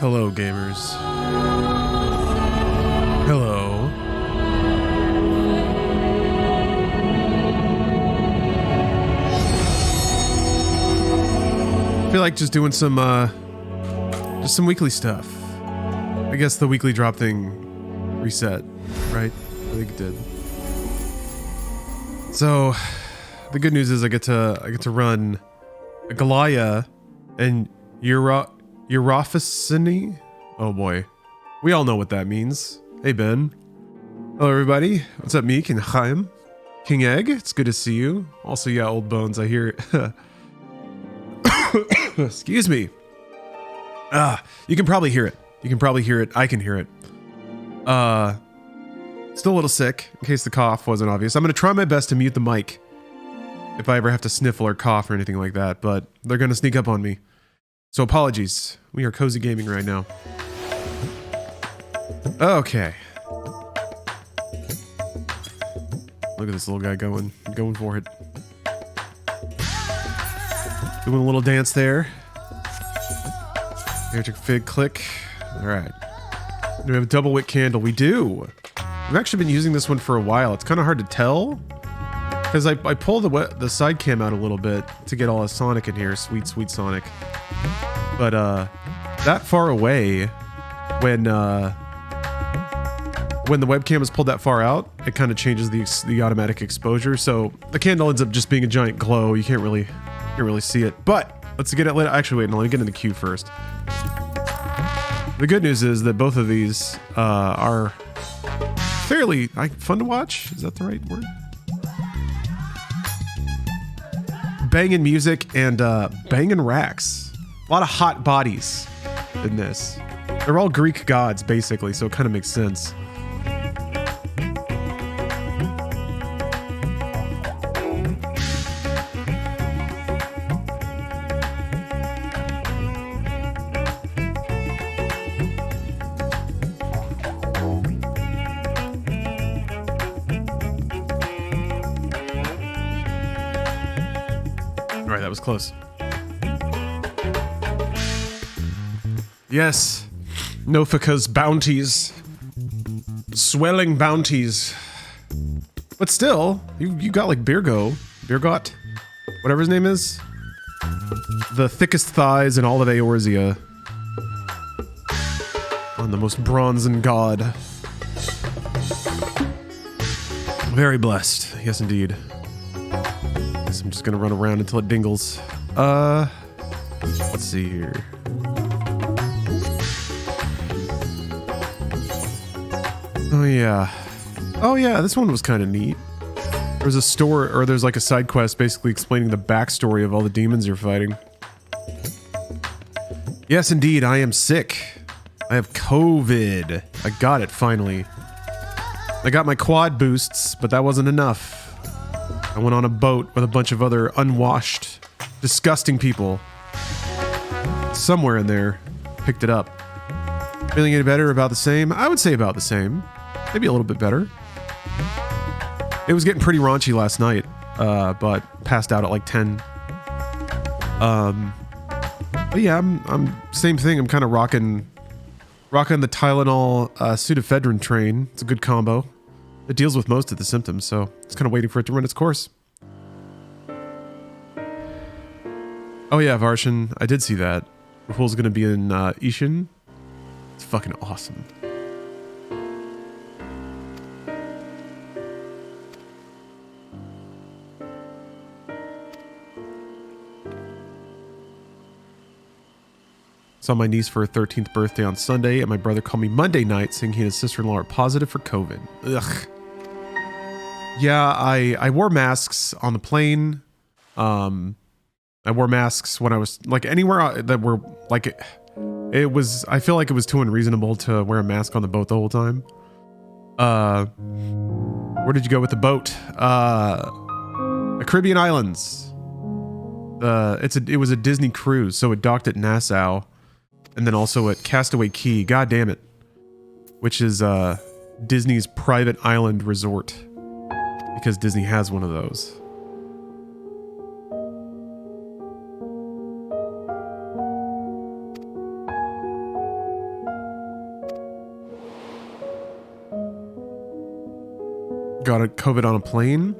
Hello, gamers. Hello. I feel like just doing some weekly stuff. I guess the weekly drop thing reset, right? I think it did. So, the good news is I get to run a Galia and Europhociny. Oh boy, we all know what that means. Hey Ben. Hello everybody. What's up, Meek and Chaim? King Egg, it's good to see you. Also, yeah, Old Bones, I hear it. Excuse me. You can probably hear it. You can probably hear it. I can hear it. Still a little sick, in case the cough wasn't obvious. I'm gonna try my best to mute the mic if I ever have to sniffle or cough or anything like that, but they're gonna sneak up on me. So apologies. We are cozy gaming right now. Okay. Look at this little guy going for it. Doing a little dance there. Electric fig click. All right. Do we have a double wick candle? We do. I've actually been using this one for a while. It's kind of hard to tell because I pull the side cam out a little bit to get all of Sonic in here. Sweet, sweet Sonic. But that far away, when the webcam is pulled that far out, it kind of changes the automatic exposure. So the candle ends up just being a giant glow. You can't really see it. But let's get it lit. Actually, wait, no, let me get in the queue first. The good news is that both of these are fairly fun to watch. Is that the right word? Banging music and banging racks. A lot of hot bodies in this. They're all Greek gods, basically, so it kind of makes sense. All right, that was close. Yes, Nofika's bounties. Swelling bounties. But still, you got like Birgot, whatever his name is. The thickest thighs in all of Eorzea. On the most bronzen god. Very blessed, yes indeed. Guess I'm just gonna run around until it dingles. Let's see here. Oh yeah, this one was kind of neat. There's a story, or there's like a side quest basically explaining the backstory of all the demons you're fighting. Yes, indeed, I am sick. I have COVID. I got it, finally. I got my quad boosts, but that wasn't enough. I went on a boat with a bunch of other unwashed, disgusting people. Somewhere in there, picked it up. Feeling any better? About the same? I would say about the same. Maybe a little bit better. It was getting pretty raunchy last night, but passed out at like 10. But yeah, I'm same thing. I'm kind of rocking the Tylenol pseudoephedrine train. It's a good combo. It deals with most of the symptoms, so it's kind of waiting for it to run its course. Oh yeah, Varshan, I did see that. Rahul's gonna be in Ishin. It's fucking awesome. Saw my niece for her 13th birthday on Sunday, and my brother called me Monday night saying he and his sister-in-law are positive for COVID. Ugh. Yeah, I wore masks on the plane. I wore masks when I was, like, anywhere that were, like, it was, I feel like it was too unreasonable to wear a mask on the boat the whole time. Where did you go with the boat? The Caribbean Islands. It was a Disney cruise, so it docked at Nassau. And then also at Castaway Cay, god damn it, which is Disney's private island resort, because Disney has one of those. got a COVID on a plane.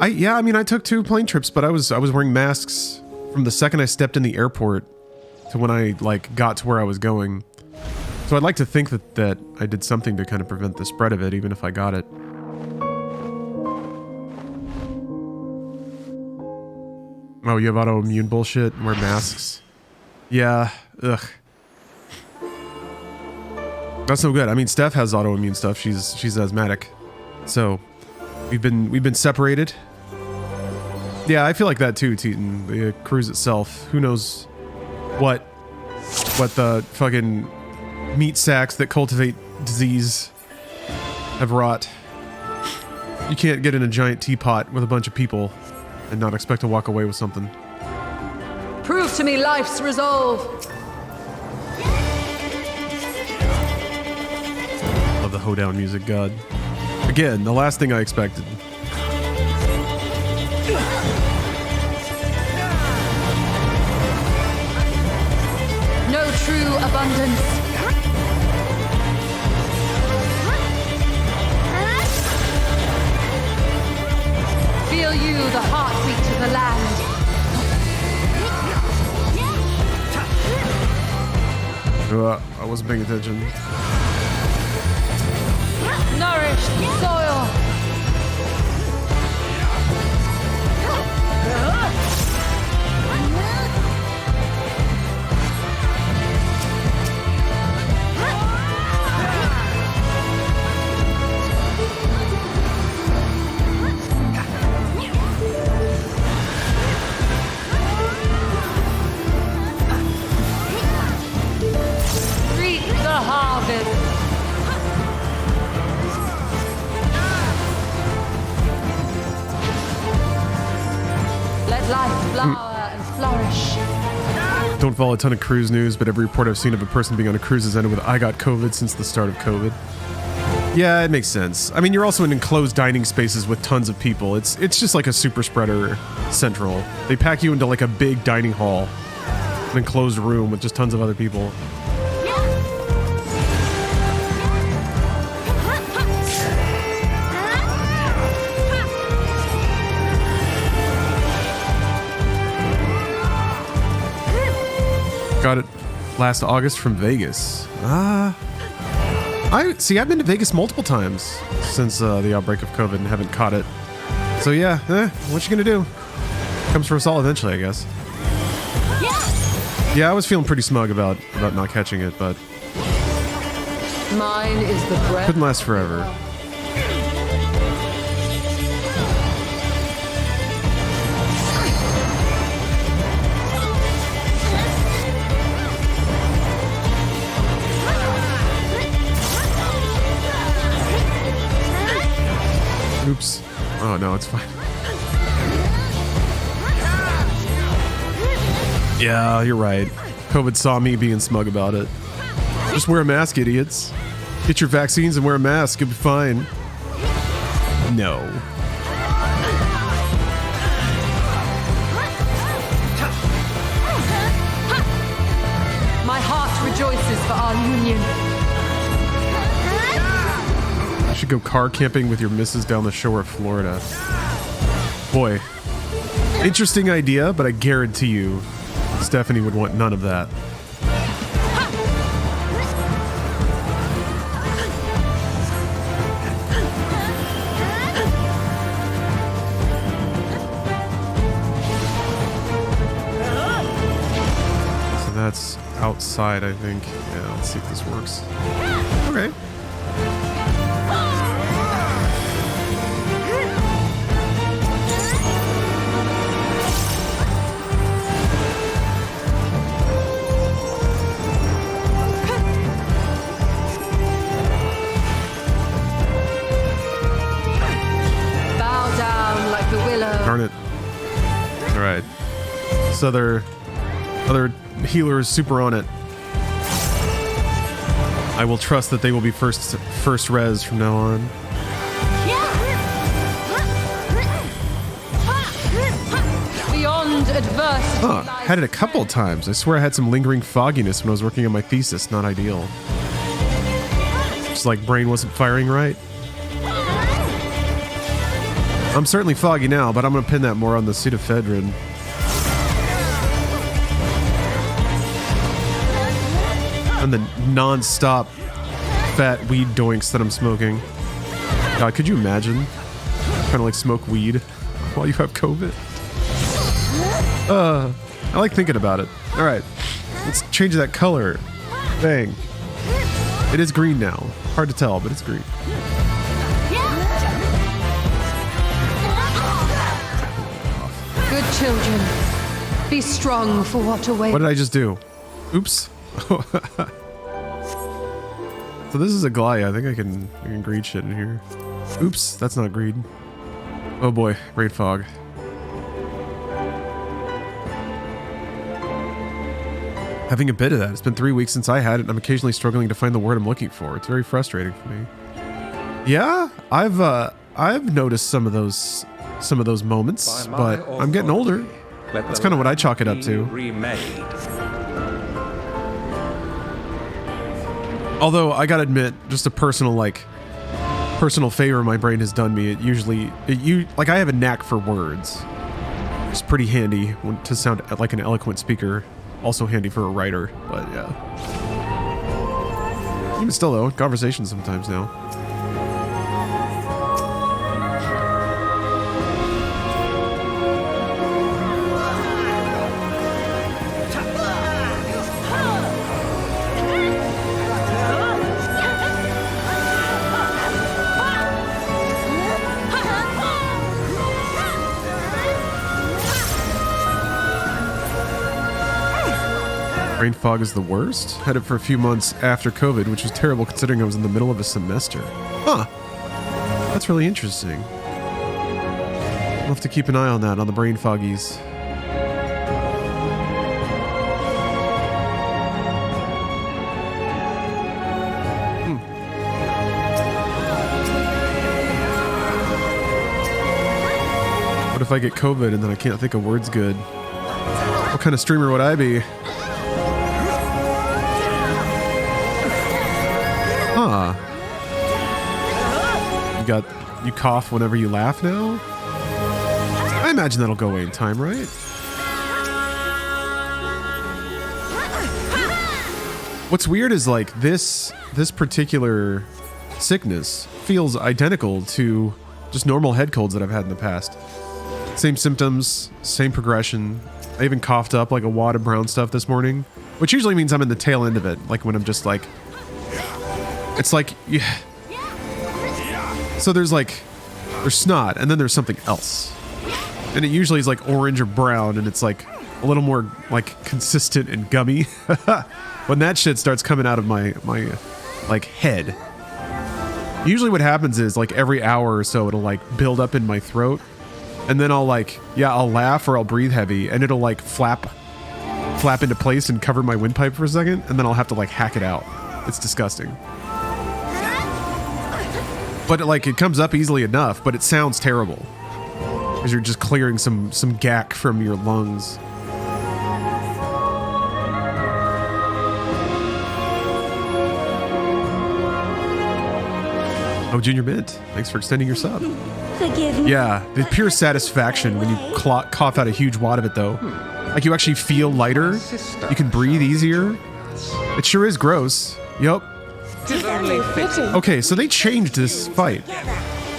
I mean, I took 2 plane trips, but I was wearing masks from the second I stepped in the airport to when I like got to where I was going. So I'd like to think that I did something to kind of prevent the spread of it, even if I got it. Oh, you have autoimmune bullshit? Wear masks? Yeah. Ugh. That's no good. I mean, Steph has autoimmune stuff. She's asthmatic. So we've been separated. Yeah, I feel like that too, Teton. The cruise itself. Who knows what the fucking meat sacks that cultivate disease have wrought. You can't get in a giant teapot with a bunch of people and not expect to walk away with something. Prove to me life's resolve. Love the hoedown music, God. Again, the last thing I expected. No true abundance. Feel you the heartbeat of the land. I wasn't paying attention. Nourished soil. Reap the harvest. Let life flower and flourish. Don't follow a ton of cruise news, but every report I've seen of a person being on a cruise has ended with "I got COVID" since the start of COVID. Yeah, it makes sense. I mean, you're also in enclosed dining spaces with tons of people. It's just like a super spreader central. They pack you into like a big dining hall, an enclosed room with just tons of other people. Got it last August from Vegas. I've been to Vegas multiple times since the outbreak of COVID and haven't caught it. So yeah, what you gonna do? Comes for us all eventually, I guess. Yeah, I was feeling pretty smug about not catching it, but Mine is the breath. couldn't last forever. Oops. Oh no, it's fine. Yeah, you're right. COVID saw me being smug about it. Just wear a mask, idiots. Get your vaccines and wear a mask, you'll be fine. No. My heart rejoices for our union. You should go car camping with your missus down the shore of Florida. Boy, interesting idea, but I guarantee you, Stephanie would want none of that. So that's outside, I think. Yeah, let's see if this works. Okay. Darn it. Alright. So other healer is super on it. I will trust that they will be first res from now on. Beyond adversity. Huh, had it a couple of times. I swear I had some lingering fogginess when I was working on my thesis. Not ideal. Just like brain wasn't firing right. I'm certainly foggy now, but I'm gonna pin that more on the pseudoephedrine. And the non-stop fat weed doinks that I'm smoking. God, could you imagine trying to like smoke weed while you have COVID? I like thinking about it. All right, let's change that color. Bang. It is green now. Hard to tell, but it's green. Good children, be strong for what awaits. What did I just do? Oops. So this is a Goliath. I think I can greed shit in here. Oops, that's not greed. Oh boy, brain fog. Having a bit of that. It's been 3 weeks since I had it, and I'm occasionally struggling to find the word I'm looking for. It's very frustrating for me. Yeah, I've noticed some of those moments, but I'm getting older. That's kind of what I chalk it up to. Although I gotta admit, just a personal favor my brain has done me. Like I have a knack for words. It's pretty handy to sound like an eloquent speaker. Also handy for a writer, but yeah. Even still though, conversation sometimes now. Brain fog is the worst. Had it for a few months after COVID, which was terrible considering I was in the middle of a semester. Huh. That's really interesting. I'll have to keep an eye on that, on the brain foggies. What if I get COVID and then I can't think of words good? What kind of streamer would I be? Huh. You cough whenever you laugh now? I imagine that'll go away in time, right? What's weird is like this particular sickness feels identical to just normal head colds that I've had in the past. Same symptoms, same progression. I even coughed up like a wad of brown stuff this morning, which usually means I'm in the tail end of it, like when I'm just like, it's like, yeah. So there's snot, and then there's something else. And it usually is like orange or brown, and it's like a little more like consistent and gummy. When that shit starts coming out of my like head. Usually what happens is like every hour or so it'll like build up in my throat, and then I'll laugh or I'll breathe heavy, and it'll like flap into place and cover my windpipe for a second, and then I'll have to like hack it out. It's disgusting. But it comes up easily enough, but it sounds terrible. Because you're just clearing some gack from your lungs. Oh, Junior Mint, thanks for extending your sub. Forgive me. Yeah, the pure satisfaction when you cough out a huge wad of it, though. Like you actually feel lighter. You can breathe easier. It sure is gross. Yup. Okay, so they changed this fight.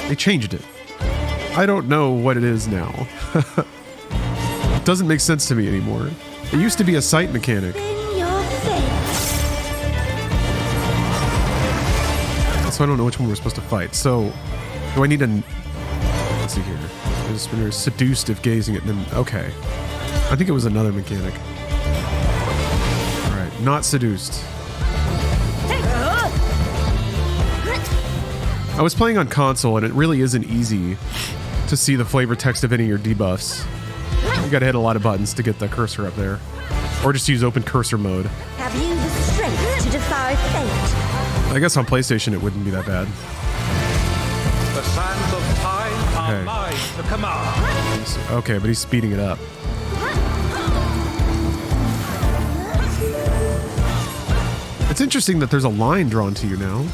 They changed it. I don't know what it is now. It doesn't make sense to me anymore. It used to be a sight mechanic. So I don't know which one we're supposed to fight. So, do I need a... Let's see here. The spinner is seduced if gazing at them. Okay. I think it was another mechanic. Alright, not seduced. I was playing on console, and it really isn't easy to see the flavor text of any of your debuffs. You gotta hit a lot of buttons to get the cursor up there. Or just use open cursor mode. Have you the strength to defy fate? I guess on PlayStation it wouldn't be that bad. The sands of time are mine to command. Okay, but he's speeding it up. It's interesting that there's a line drawn to you now.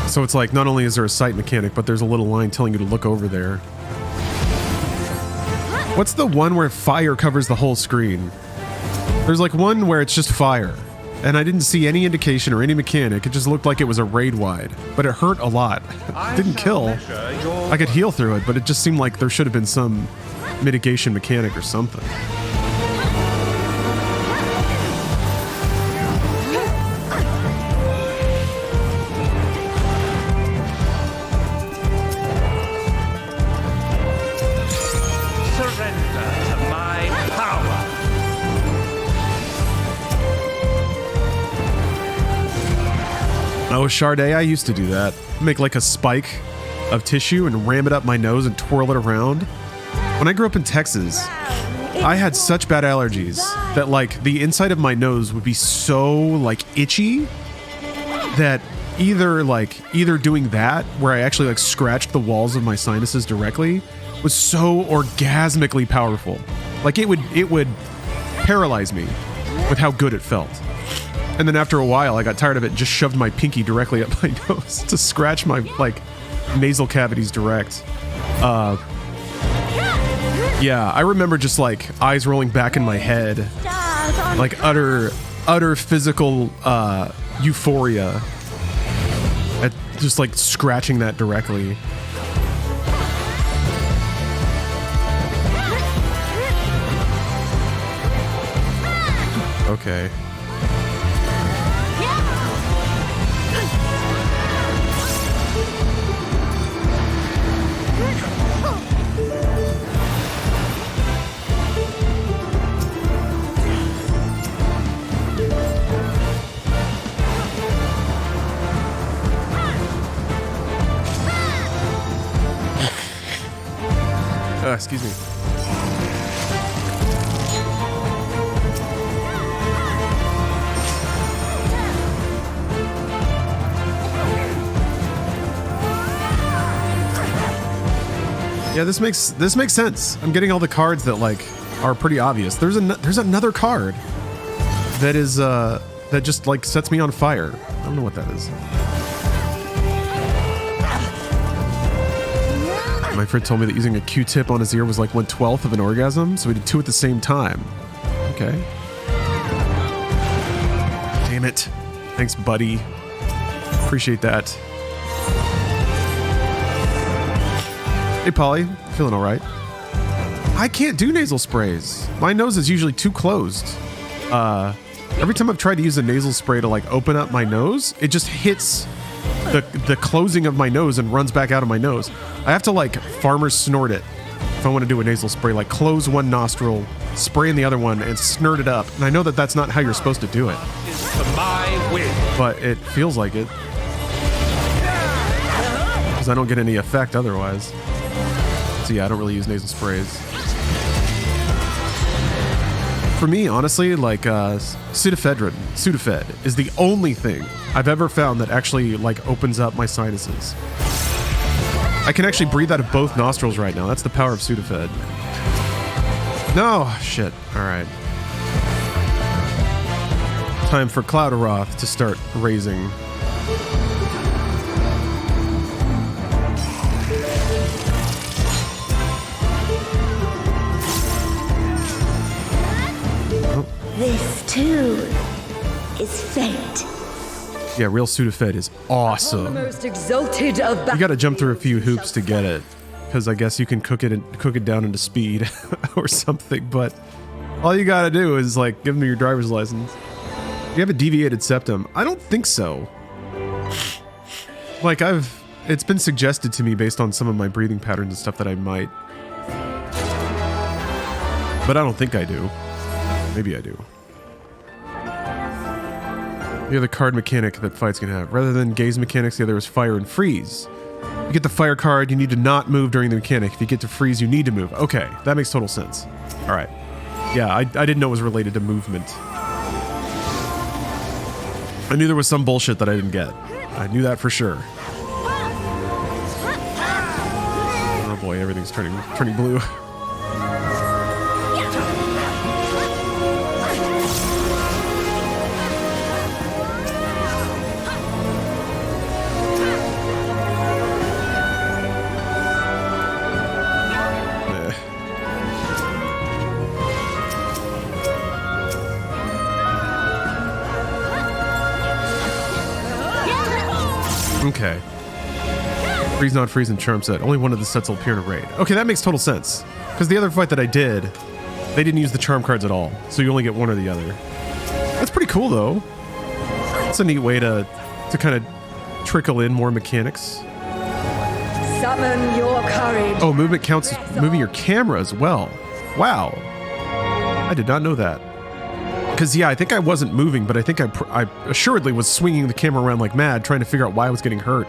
So So it's like, not only is there a sight mechanic, but there's a little line telling you to look over there. What's the one where fire covers the whole screen? There's like one where it's just fire. And I didn't see any indication or any mechanic. It just looked like it was a raid wide. But it hurt a lot. It didn't kill. I could heal through it, but it just seemed like there should have been some mitigation mechanic or something. Oh, Charday, I used to do that. Make like a spike of tissue and ram it up my nose and twirl it around. When I grew up in Texas, I had such bad allergies that like the inside of my nose would be so like itchy that either doing that where I actually like scratched the walls of my sinuses directly was so orgasmically powerful. Like it would paralyze me with how good it felt. And then after a while, I got tired of it and just shoved my pinky directly up my nose to scratch my, like, nasal cavities direct. Yeah, I remember just, like, eyes rolling back in my head. Like, utter physical euphoria at just, like, scratching that directly. Okay. Excuse me. Yeah, this makes sense. I'm getting all the cards that like are pretty obvious. There's another card that is that just like sets me on fire. I don't know what that is. My friend told me that using a Q-tip on his ear was like 1/12 of an orgasm, so we did 2 at the same time. Okay. Damn it. Thanks, buddy. Appreciate that. Hey, Polly. Feeling all right? I can't do nasal sprays. My nose is usually too closed. Every time I've tried to use a nasal spray to like open up my nose, it just hits the closing of my nose and runs back out of my nose. I have to like farmer snort it if I want to do a nasal spray, like close one nostril, spray in the other one, and snort it up. And I know that that's not how you're supposed to do it, but it feels like it because I don't get any effect otherwise. So yeah, I don't really use nasal sprays. For me, honestly, like Sudafed is the only thing I've ever found that actually like opens up my sinuses. I can actually breathe out of both nostrils right now. That's the power of Sudafed. No, shit. All right. Time for Cloudaroth to start raising. This too is fate. Yeah, real Sudafed is awesome. The most exalted of You got to jump through a few hoops to get it, because I guess you can cook it down into speed or something. But all you got to do is like give them your driver's license. You have a deviated septum? I don't think so. Like it's been suggested to me based on some of my breathing patterns and stuff that I might, but I don't think I do. Maybe I do. The other card mechanic that fights can have. Rather than gaze mechanics, the other is fire and freeze. You get the fire card, you need to not move during the mechanic. If you get to freeze, you need to move. Okay, that makes total sense. All right. Yeah, I didn't know it was related to movement. I knew there was some bullshit that I didn't get. I knew that for sure. Oh boy, everything's turning blue. Okay. Freeze not freeze and charm set. Only one of the sets will appear in a raid. Okay, that makes total sense. Because the other fight that I did, they didn't use the charm cards at all. So you only get one or the other. That's pretty cool though. It's a neat way to kind of trickle in more mechanics. Summon your courage. Oh, movement counts as moving your camera as well. Wow. I did not know that. Because, yeah, I think I wasn't moving, but I think I assuredly was swinging the camera around like mad, trying to figure out why I was getting hurt.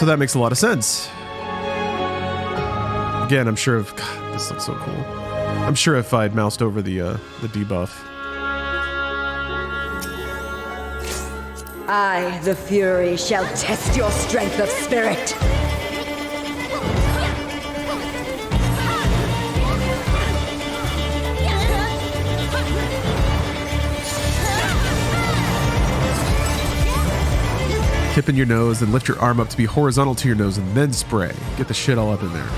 So that makes a lot of sense. Again, I'm sure if... God, this looks so cool. I'm sure if I'd moused over the debuff. I, the Fury, shall test your strength of spirit. Tip in your nose and lift your arm up to be horizontal to your nose and then spray. Get the shit all up in there.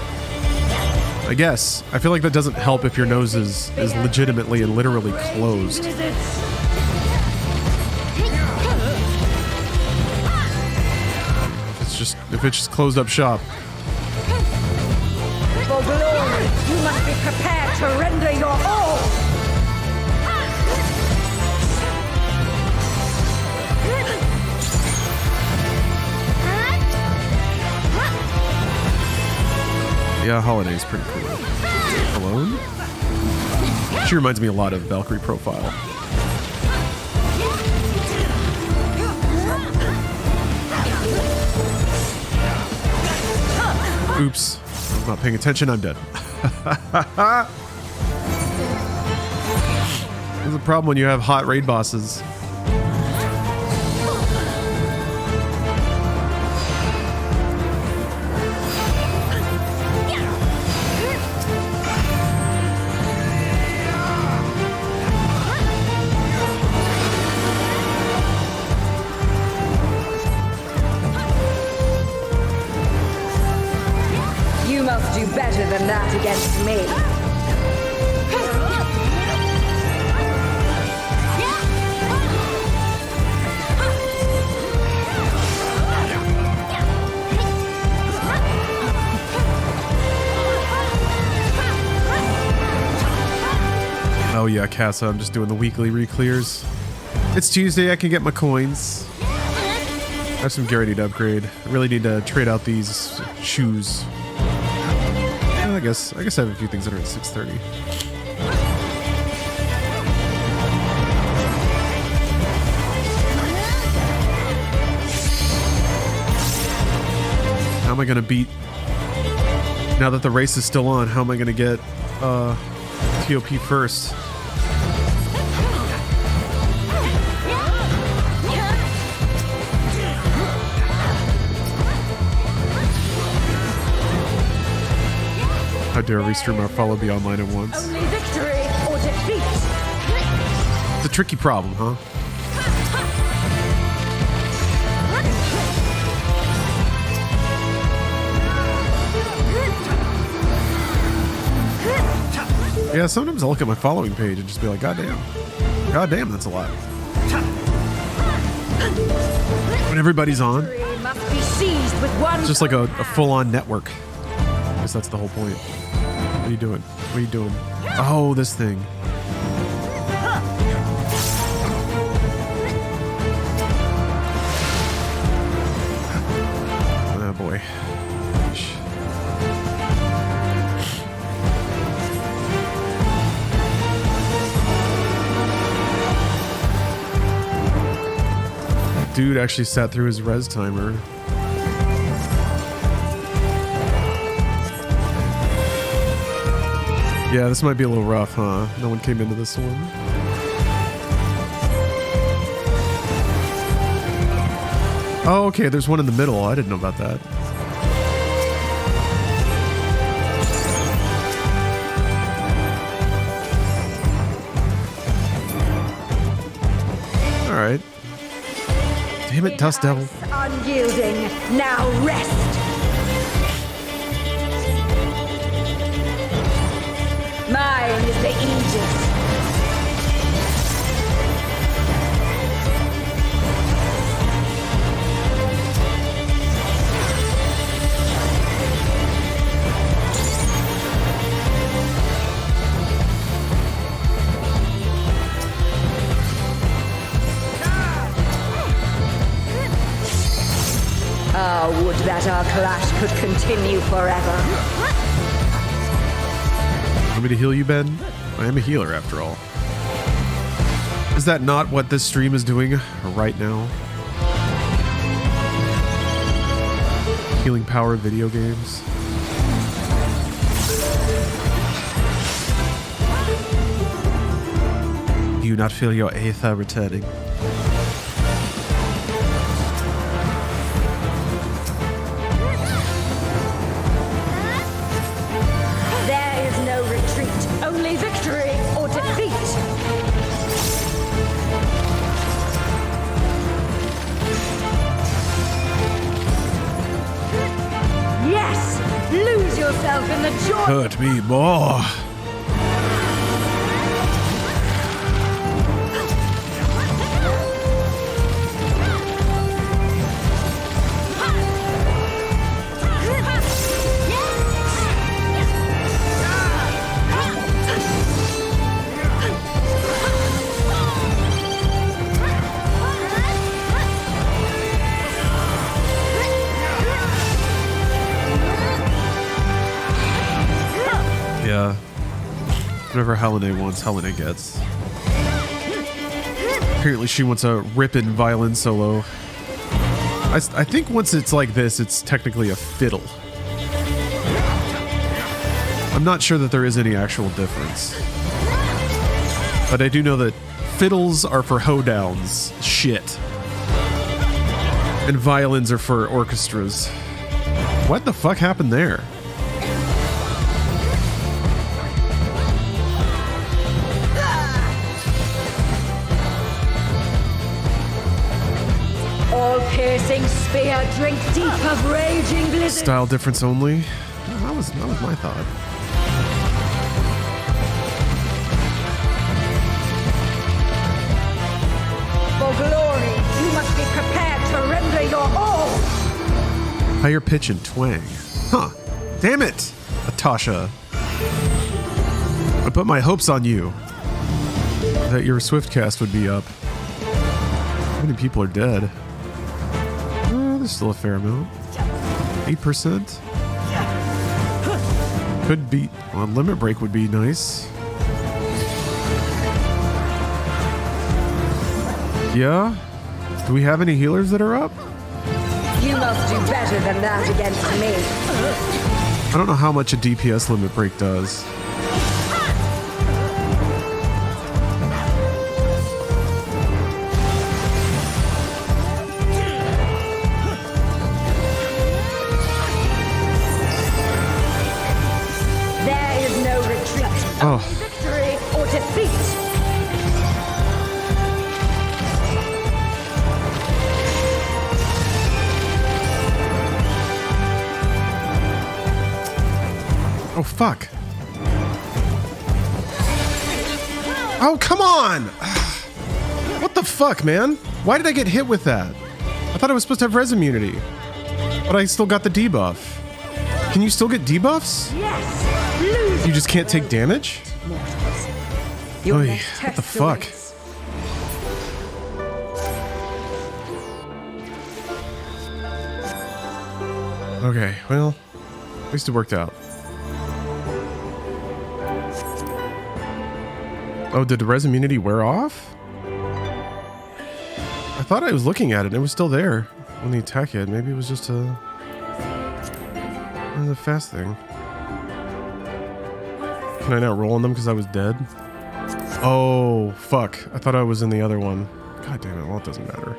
I guess. I feel like that doesn't help if your nose is legitimately and literally closed. If it's just closed up shop. For glory, you must be prepared to render your all. Yeah, Holiday's pretty cool. Alone? She reminds me a lot of Valkyrie Profile. Oops. I'm not paying attention. I'm dead. There's a problem when you have hot raid bosses. Do better than that against me. Oh yeah, Casa, I'm just doing the weekly re-clears. It's Tuesday, I can get my coins. I have some gear I need to upgrade. I really need to trade out these shoes. I guess I have a few things that are at 6:30. How am I gonna beat? Now that the race is still on, how am I gonna get TOP first? How dare restreamer follow me online at once? Only victory or defeat. It's a tricky problem, huh? Yeah, sometimes I'll look at my following page and just be like, God damn, that's a lot. When everybody's on, Must be seized with one. it's just like a full-on network. I guess that's the whole point. What are you doing? What are you doing? Oh, this thing. Oh boy. Dude actually sat through his res timer. Yeah, this might be a little rough, huh? No one came into this one. Oh, okay, there's one in the middle. I didn't know about that. All right. Damn it, Dust Devil. Unyielding. Now rest. Mine is the Aegis. that our clash could continue forever. Want me to heal you, Ben? I am a healer after all. Is that not what this stream is doing right now? Healing power video games. Do you not feel your aether returning? There is no retreat, only victory or defeat. Yes! Lose yourself in the joy. Hurt me more. Yeah. Whatever Helene wants, Helene gets. Apparently she wants a rippin' violin solo. I think once it's like this, it's technically a fiddle. I'm not sure that there is any actual difference. But I do know that fiddles are for hoedowns. Shit. And violins are for orchestras. What the fuck happened there? Piercing spear, drink deep of raging blizzard. Style difference only. Oh, that was my thought. For glory, you must be prepared to render your all. Higher pitch and twang. Huh. Damn it, Natasha. I put my hopes on you that your Swiftcast would be up. How many people are dead? There's still a fair amount. 8%. Could be. Well, limit break would be nice. Yeah? Do we have any healers that are up? You must do better than that against me. I don't know how much a DPS limit break does. Oh. Victory or defeat. Oh, fuck. Oh, come on! What the fuck, man? Why did I get hit with that? I thought I was supposed to have res immunity. But I still got the debuff. Can you still get debuffs? Yes! You just can't take damage? Oy, what the fuck? Okay, well, at least it worked out. Oh, did the res immunity wear off? I thought I was looking at it and it was still there when the attack hit. Maybe it was just a fast thing. Can I now roll on them because I was dead? Oh, fuck. I thought I was in the other one. God damn it. Well, it doesn't matter.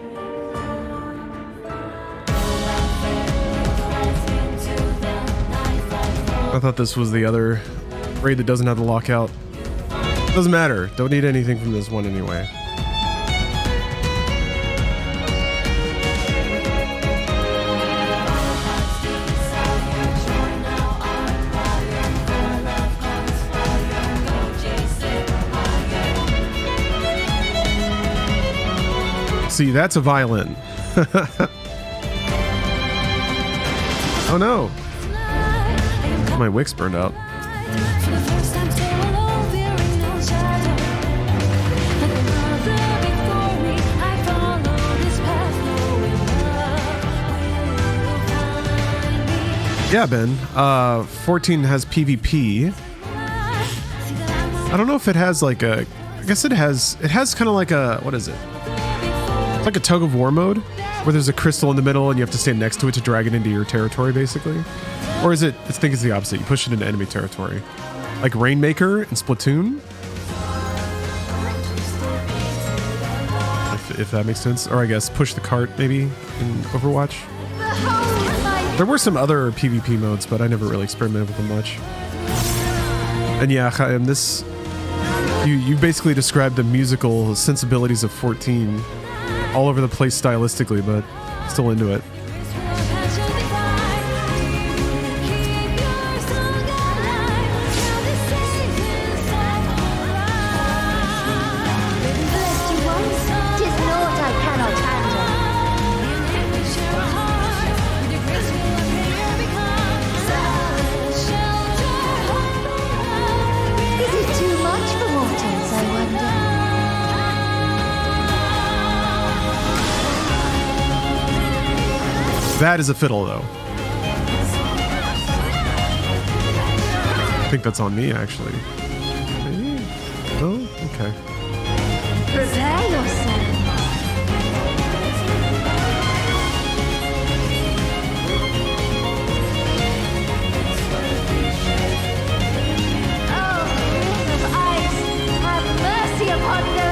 I thought this was the other raid that doesn't have the lockout. Doesn't matter. Don't need anything from this one anyway. See, that's a violin. Oh no. My wick's burned out. Yeah, Ben. 14 has PvP. I don't know if it has like a... I guess it has kind of like a... What is it? It's like a tug of war mode where there's a crystal in the middle and you have to stand next to it to drag it into your territory, basically. Or is it... I think it's the opposite. You push it into enemy territory. Like Rainmaker in Splatoon. If that makes sense. Or I guess push the cart maybe in Overwatch. There were some other PvP modes, but I never really experimented with them much. And yeah, Chaim, this... You basically described the musical sensibilities of 14 all over the place stylistically, but still into it. That is a fiddle, though. I think that's on me, actually. Maybe? Oh, okay. Prepare yourself. Oh, of ice, have mercy upon them.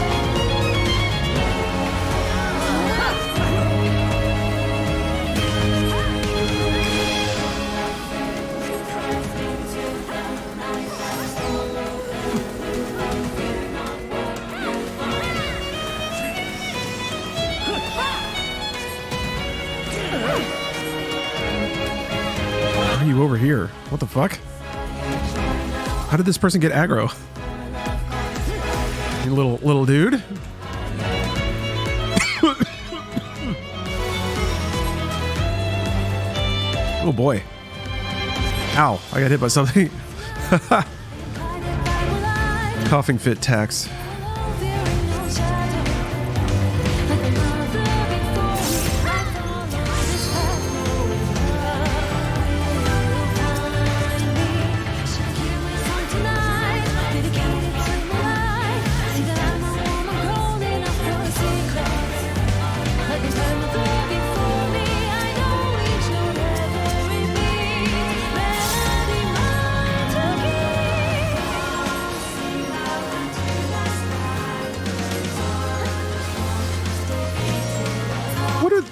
You over here? What the fuck? How did this person get aggro? You little dude. Oh boy. Ow, I got hit by something. Coughing fit tax.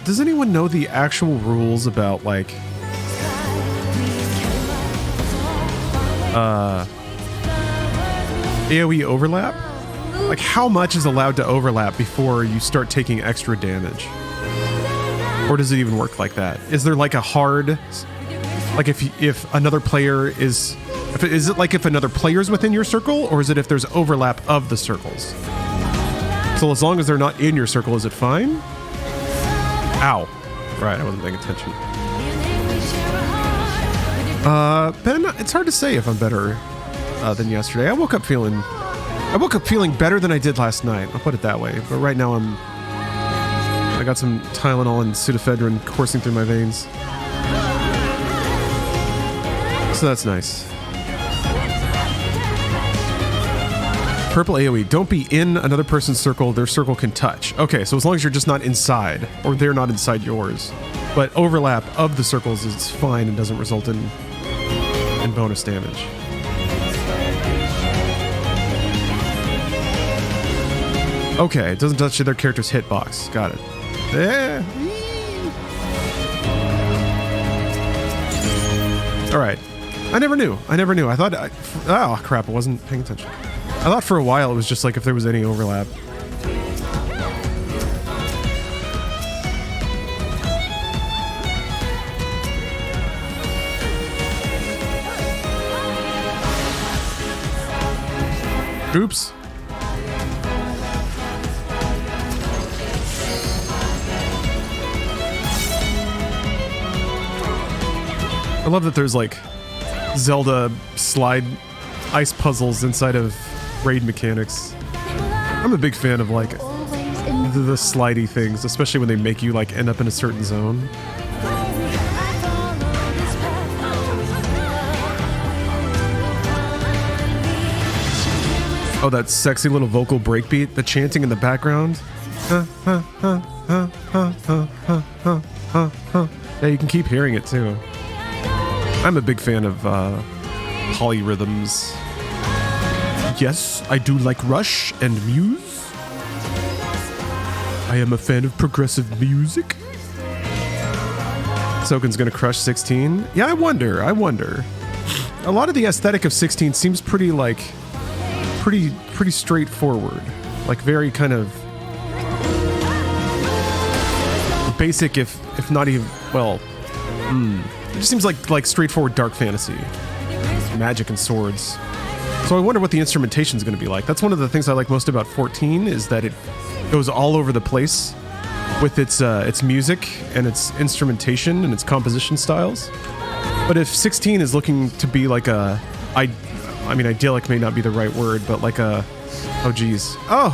Does anyone know the actual rules about like AoE overlap? Like how much is allowed to overlap before you start taking extra damage? Or does it even work like that? Is there like a hard, like if another player is, is it like if another player is within your circle, or is it if there's overlap of the circles? So as long as they're not in your circle, is it fine? Ow. Right, I wasn't paying attention. Ben, it's hard to say if I'm better than yesterday. I woke up feeling better than I did last night. I'll put it that way. But right now I got some Tylenol and pseudoephedrine coursing through my veins. So that's nice. Purple AoE. Don't be in another person's circle. Their circle can touch. Okay, so as long as you're just not inside, or they're not inside yours. But overlap of the circles is fine and doesn't result in bonus damage. Okay, it doesn't touch their character's hitbox. Got it. Yeah. All right. I never knew. I thought... oh, crap. I wasn't paying attention. I thought for a while it was just like if there was any overlap. Oops. I love that there's like Zelda slide ice puzzles inside of raid mechanics. I'm a big fan of like the slidey things, especially when they make you like end up in a certain zone. Oh, that sexy little vocal breakbeat, the chanting in the background. Yeah, you can keep hearing it too. I'm a big fan of polyrhythms. Yes, I do like Rush and Muse. I am a fan of progressive music. Soken's gonna crush 16. Yeah, I wonder. A lot of the aesthetic of 16 seems pretty straightforward. Like very kind of basic, if not even, well, it just seems like straightforward dark fantasy. Magic and swords. So I wonder what the instrumentation is going to be like. That's one of the things I like most about 14 is that it goes all over the place with its music and its instrumentation and its composition styles. But if 16 is looking to be like I mean, idyllic may not be the right word, but like oh geez. Oh!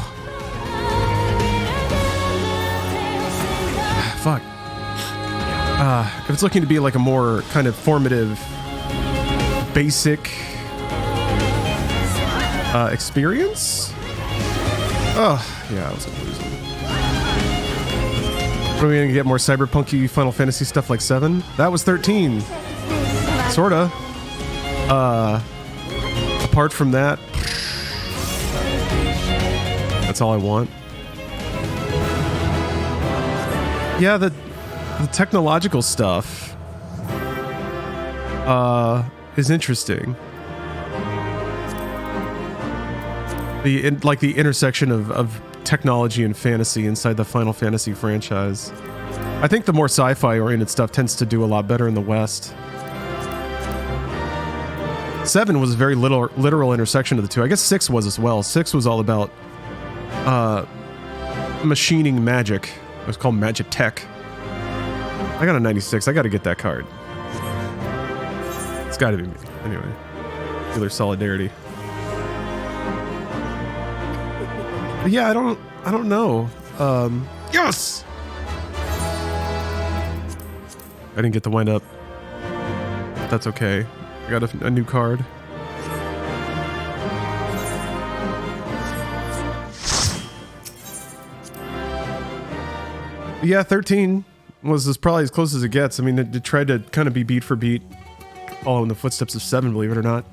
Fuck. If it's looking to be like a more kind of formative, basic experience? Oh, yeah, I was gonna lose him. Are we gonna get more cyberpunky Final Fantasy stuff like 7? That was 13. Sorta. Apart from that, that's all I want. Yeah, the technological stuff is interesting. The intersection of technology and fantasy inside the Final Fantasy franchise. I think the more sci-fi oriented stuff tends to do a lot better in the West. 7 was a very literal intersection of the two. I guess 6 was as well. 6 was all about machining magic. It was called Magic Tech. I got a 96. I got to get that card. It's got to be me. Anyway, dealer solidarity. But yeah, I don't know. Yes. I didn't get the wind up. That's okay. I got a new card. Yeah, 13 was probably as close as it gets. I mean, it tried to kind of be beat for beat, following the footsteps of 7, believe it or not.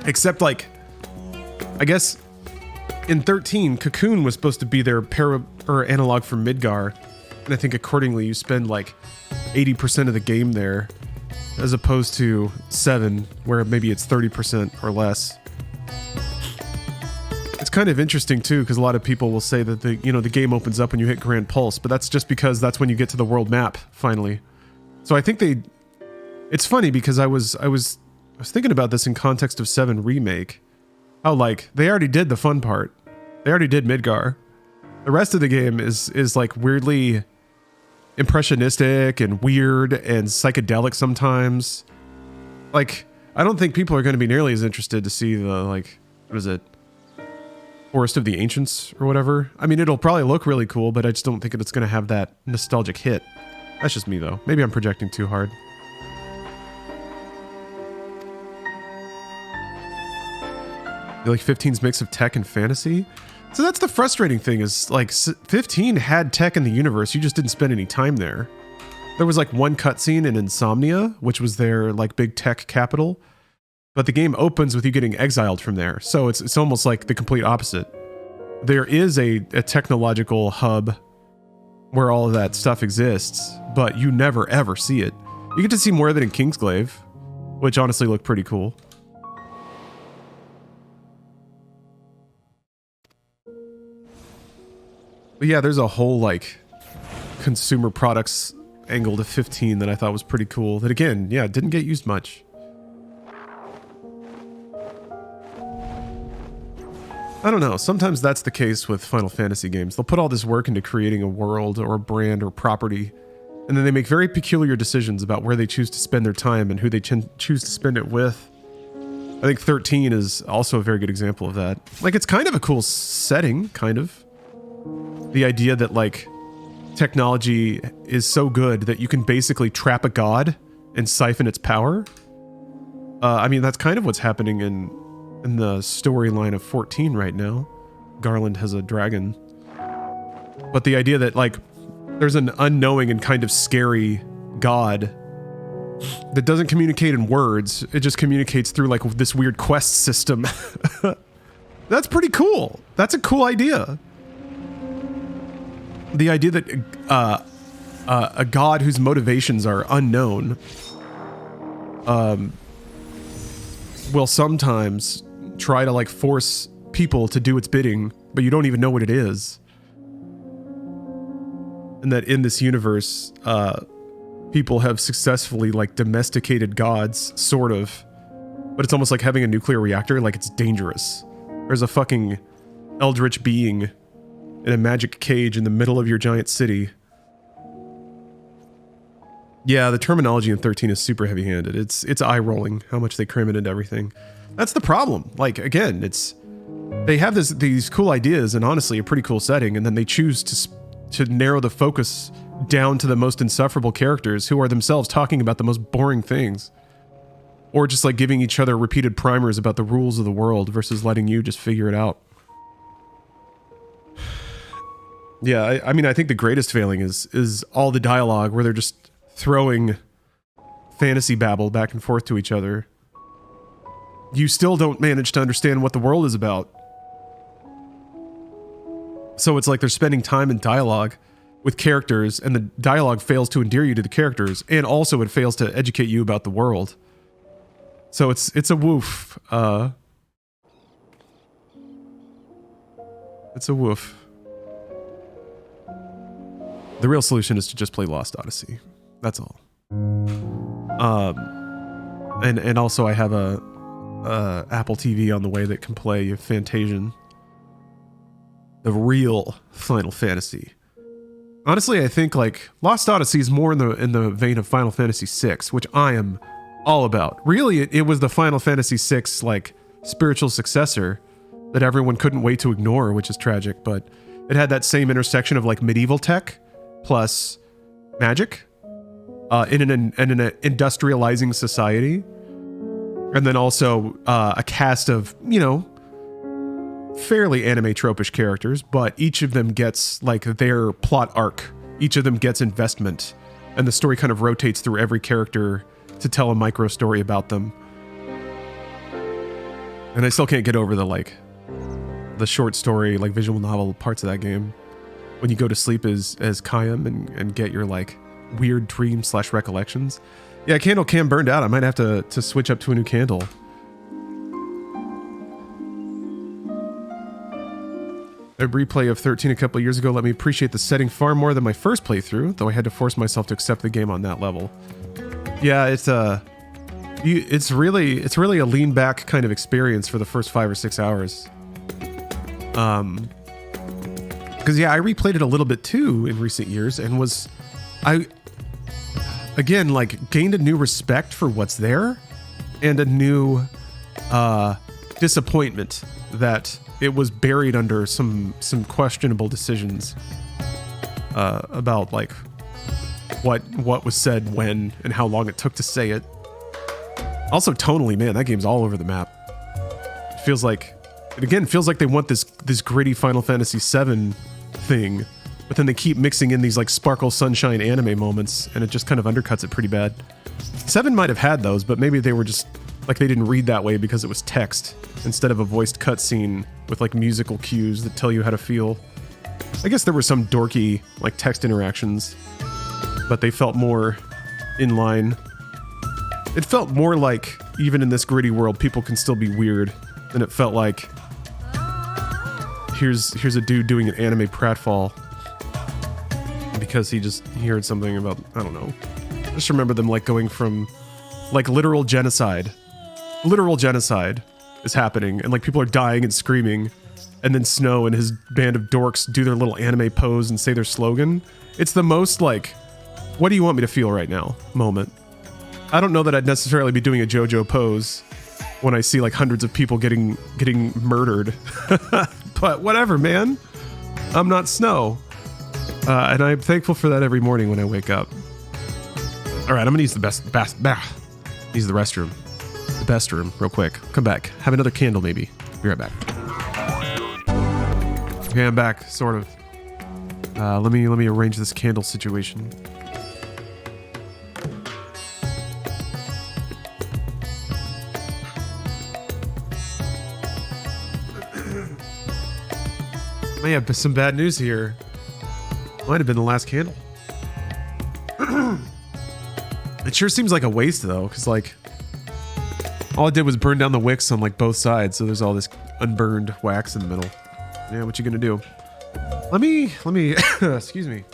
Except, like, I guess in 13, Cocoon was supposed to be their analog for Midgar, and I think accordingly you spend like 80% of the game there, as opposed to 7, where maybe it's 30% or less. It's kind of interesting too, because a lot of people will say that the game opens up when you hit Grand Pulse, but that's just because that's when you get to the world map finally. So I think it's funny because I was thinking about this in context of 7 Remake. How like they already did the fun part. They already did Midgar. The rest of the game is like weirdly impressionistic and weird and psychedelic sometimes. Like, I don't think people are going to be nearly as interested to see the, like, what is it? Forest of the Ancients or whatever. I mean, it'll probably look really cool, but I just don't think it's going to have that nostalgic hit. That's just me though. Maybe I'm projecting too hard. You like 15's mix of tech and fantasy? So that's the frustrating thing is like 15 had tech in the universe. You just didn't spend any time there. There was like one cutscene in Insomnia, which was their like big tech capital. But the game opens with you getting exiled from there. So it's almost like the complete opposite. There is a technological hub where all of that stuff exists, but you never ever see it. You get to see more of it in Kingsglaive, which honestly looked pretty cool. But yeah, there's a whole like consumer products angle to 15 that I thought was pretty cool. That again, yeah, didn't get used much. I don't know. Sometimes that's the case with Final Fantasy games. They'll put all this work into creating a world or a brand or property, and then they make very peculiar decisions about where they choose to spend their time and who they choose to spend it with. I think 13 is also a very good example of that. Like, it's kind of a cool setting, kind of. The idea that, like, technology is so good that you can basically trap a god and siphon its power. I mean, that's kind of what's happening in the storyline of 14 right now. Garland has a dragon. But the idea that, like, there's an unknowing and kind of scary god that doesn't communicate in words. It just communicates through, like, this weird quest system. That's pretty cool. That's a cool idea. The idea that a god whose motivations are unknown will sometimes try to, like, force people to do its bidding, but you don't even know what it is. And that in this universe, people have successfully, like, domesticated gods, sort of. But it's almost like having a nuclear reactor, like, it's dangerous. There's a fucking eldritch being in a magic cage in the middle of your giant city. Yeah, the terminology in 13 is super heavy-handed. It's eye-rolling how much they cram it into everything. That's the problem. Like, again, they have these cool ideas and honestly a pretty cool setting, and then they choose to narrow the focus down to the most insufferable characters who are themselves talking about the most boring things. Or just, like, giving each other repeated primers about the rules of the world versus letting you just figure it out. Yeah, I mean, I think the greatest failing is all the dialogue where they're just throwing fantasy babble back and forth to each other. You still don't manage to understand what the world is about. So it's like they're spending time in dialogue with characters, and the dialogue fails to endear you to the characters, and also it fails to educate you about the world. So it's a woof. It's a woof. The real solution is to just play Lost Odyssey. That's all. And also I have a Apple TV on the way that can play Fantasian, the real Final Fantasy. Honestly, I think, like, Lost Odyssey is more in the vein of Final Fantasy VI, which I am all about. Really, it was the Final Fantasy VI, like, spiritual successor that everyone couldn't wait to ignore, which is tragic, but it had that same intersection of, like, medieval tech plus magic in an industrializing society, and then also a cast of, you know, fairly anime-tropish characters, but each of them gets, like, their plot arc. Each of them gets investment, and the story kind of rotates through every character to tell a micro story about them. And I still can't get over the short story, like, visual novel parts of that game. When you go to sleep as Kayam and get your, like, weird dream/recollections. Yeah, Candle Cam burned out. I might have to switch up to a new candle. A replay of 13 a couple years ago let me appreciate the setting far more than my first playthrough, though I had to force myself to accept the game on that level. Yeah, it's really a lean back kind of experience for the first 5 or 6 hours. Because yeah, I replayed it a little bit too in recent years, and again, like, gained a new respect for what's there, and a new disappointment that it was buried under some questionable decisions about, like, what was said when and how long it took to say it. Also, tonally, man, that game's all over the map. It feels like they want this gritty Final Fantasy VII thing, but then they keep mixing in these, like, sparkle sunshine anime moments, and it just kind of undercuts it pretty bad. 7 might have had those, but maybe they were just, like, they didn't read that way because it was text instead of a voiced cutscene with, like, musical cues that tell you how to feel. I guess there were some dorky, like, text interactions, but they felt more in line. It felt more like, even in this gritty world, people can still be weird, than it felt like, here's a dude doing an anime pratfall because he heard something about, I don't know. I just remember them, like, going from, like, literal genocide is happening, and, like, people are dying and screaming, and then Snow and his band of dorks do their little anime pose and say their slogan. It's the most, like, what do you want me to feel right now moment. I don't know that I'd necessarily be doing a JoJo pose when I see, like, hundreds of people getting murdered. But whatever, man. I'm not Snow. And I'm thankful for that every morning when I wake up. All right, I'm gonna use the restroom. the best room real quick. Come back. Have another candle maybe. Be right back. Okay, I'm back, sort of. Let me arrange this candle situation. I have some bad news here. Might have been the last candle. It sure seems like a waste though, because like all it did was burn down the wicks on like both sides, so there's all this unburned wax in the middle. Yeah, what you gonna do? Let me excuse me.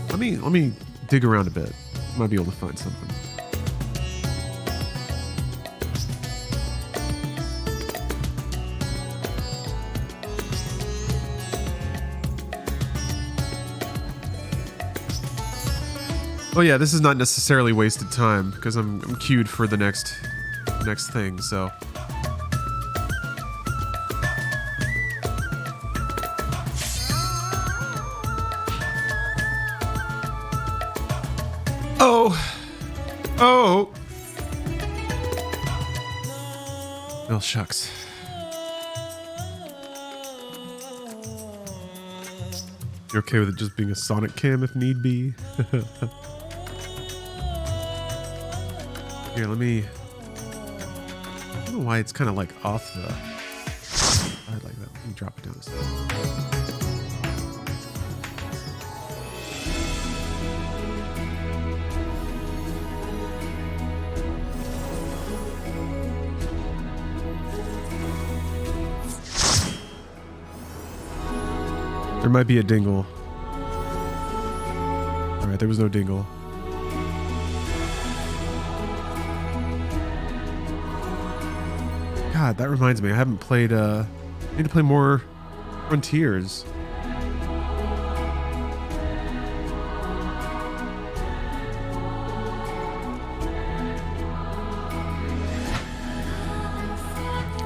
Let me dig around a bit. Might be able to find something. Oh yeah, this is not necessarily wasted time because I'm queued for the next thing, so. Oh. Well, shucks. You're okay with it just being a Sonic cam if need be? Here, let me... I don't know why it's kind of like off the... I like that. Let me drop it down a second. There might be a dingle. Alright, there was no dingle. God, that reminds me, I haven't played, I need to play more Frontiers.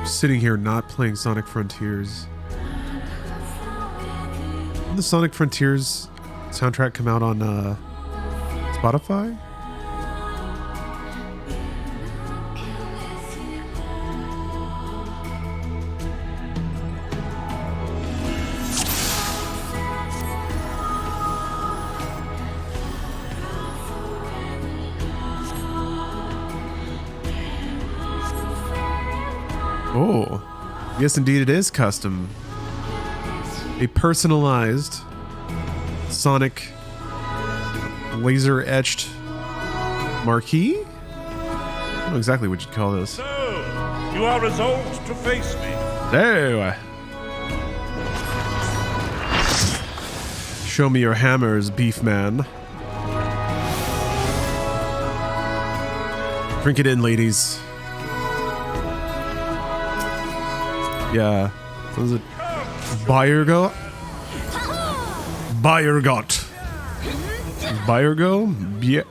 Sitting here not playing Sonic Frontiers. Didn't the Sonic Frontiers soundtrack come out on Spotify? Oh, yes indeed it is custom. A personalized Sonic laser etched marquee? I don't know exactly what you'd call this. So, you are resolved to face me. So, show me your hammers, beef man. Drink it in, ladies. Yeah. What is it? Bayergot? Bayergot. Bayergo?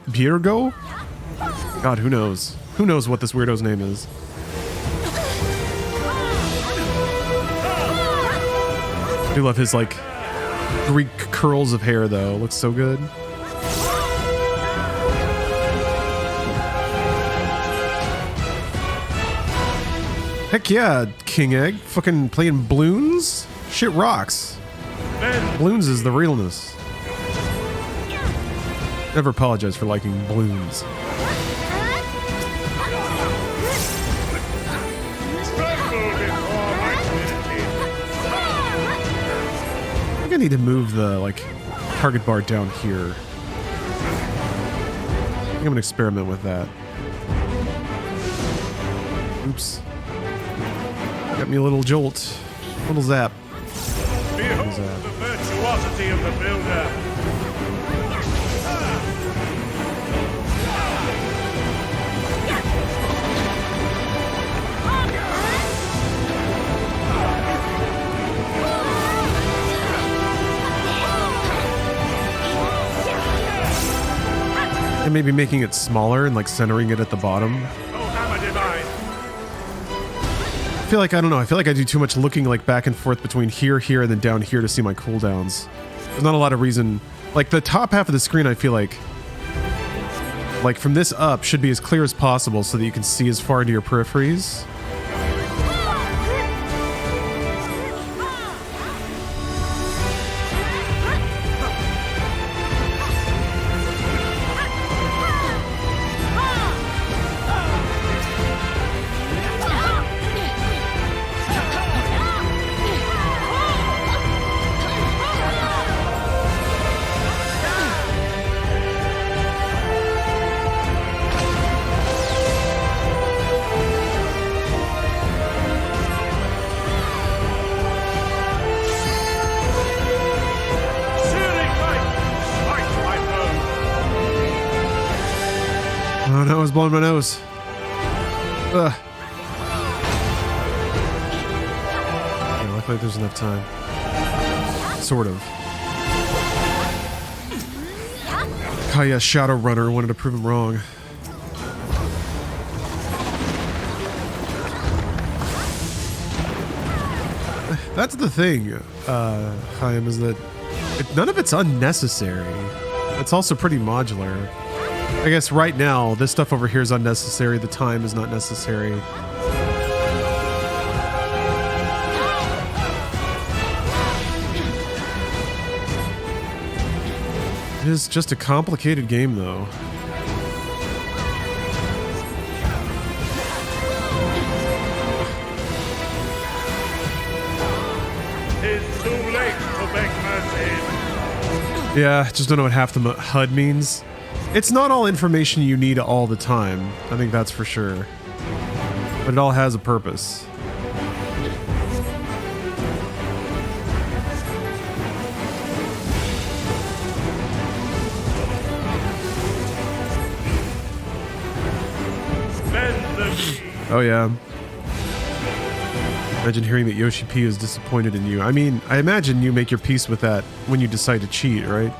Biergo? God, who knows? Who knows what this weirdo's name is? I do love his, like, Greek curls of hair, though. Looks so good. Heck yeah, King Egg. Fucking playing Bloons? Shit rocks. Bloons is the realness. Never apologize for liking Bloons. I think I need to move the, like, target bar down here. I think I'm gonna experiment with that. Oops. Got me a little jolt. A little zap. Behold the virtuosity of the builder. And maybe making it smaller and like centering it at the bottom. I feel like, I don't know, I feel like I do too much looking like back and forth between here, and then down here to see my cooldowns. There's not a lot of reason. Like the top half of the screen, I feel like like from this up should be as clear as possible so that you can see as far into your peripheries. Oh no, I was blowing my nose. Ugh. Yeah, luckily there's enough time. Sort of. Kaya Shadowrunner wanted to prove him wrong. That's the thing, Chaim, is that none of it's unnecessary. It's also pretty modular. I guess right now, this stuff over here is unnecessary. The time is not necessary. It is just a complicated game, though. It's too late to beg mercy. Yeah, just don't know what half the HUD means. It's not all information you need all the time. I think that's for sure. But it all has a purpose. Oh yeah. Imagine hearing that Yoshi P is disappointed in you. I mean, I imagine you make your peace with that when you decide to cheat, right?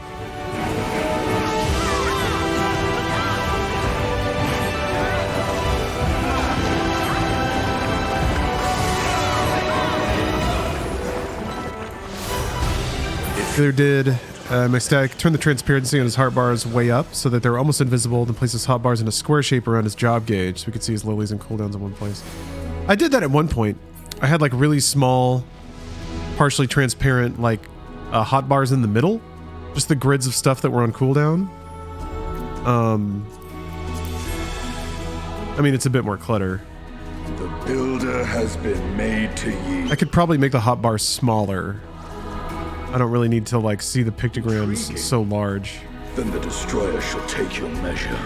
Either did my static turn the transparency on his heart bars way up so that they're almost invisible, then place his hot bars in a square shape around his job gauge so we could see his lilies and cooldowns in one place. I did that at one point. I had like really small, partially transparent like hot bars in the middle, just the grids of stuff that were on cooldown. I mean, it's a bit more clutter. The builder has been made to yield. I could probably make the hot bars smaller. I don't really need to like see the pictograms so large. Then the destroyer shall take your measure.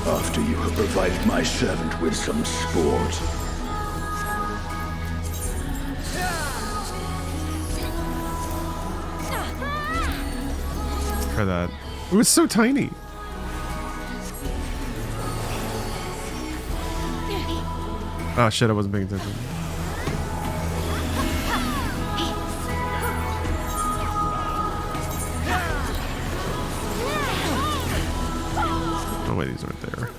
After you have provided my servant with some sport. Try that. It was so tiny. Oh shit, I wasn't paying attention. Oh wait, these aren't there.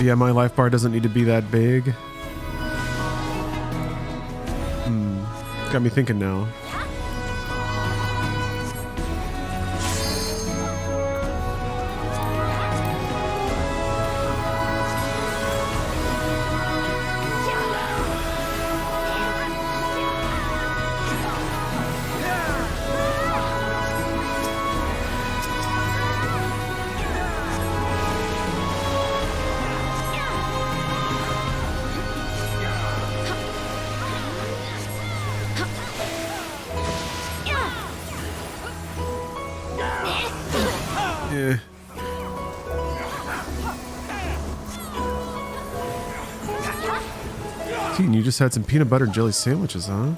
Yeah, my life bar doesn't need to be that big. Got me thinking now. Yeah. Teen, you just had some peanut butter and jelly sandwiches, huh?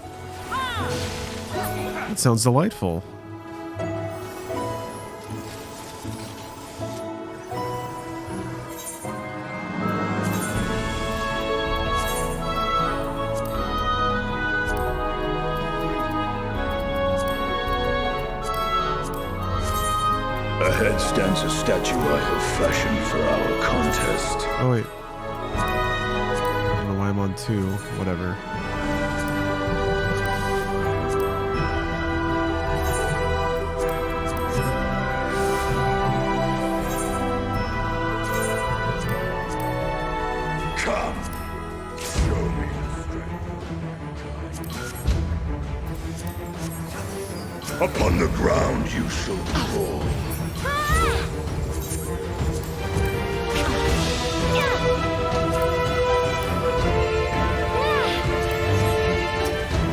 That sounds delightful. A Ahead stands a statue I have fashioned for our contest. Oh, wait. I don't know why I'm on 2. Whatever. Come, show me the strength. Upon the ground you shall fall.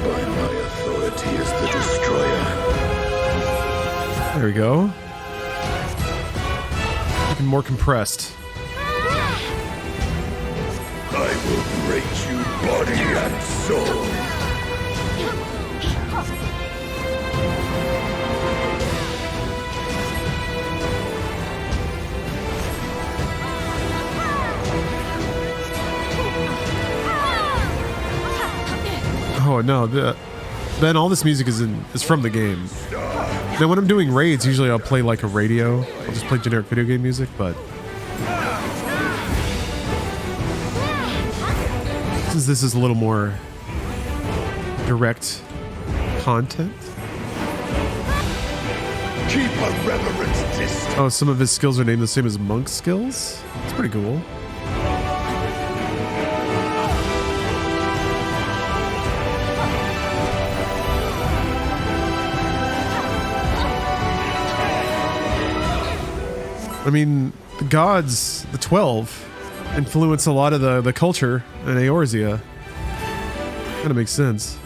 By my authority as the destroyer. There we go. Looking more compressed. I will break you body and soul. Oh no, then all this music is from the game. Now when I'm doing raids, usually I'll play like a radio. I'll just play generic video game music, but since this is a little more direct content. Keep a reverent distance. Oh, some of his skills are named the same as Monk's skills? That's pretty cool. I mean, the gods, the 12, influence a lot of the culture in Eorzea. Kind of makes sense.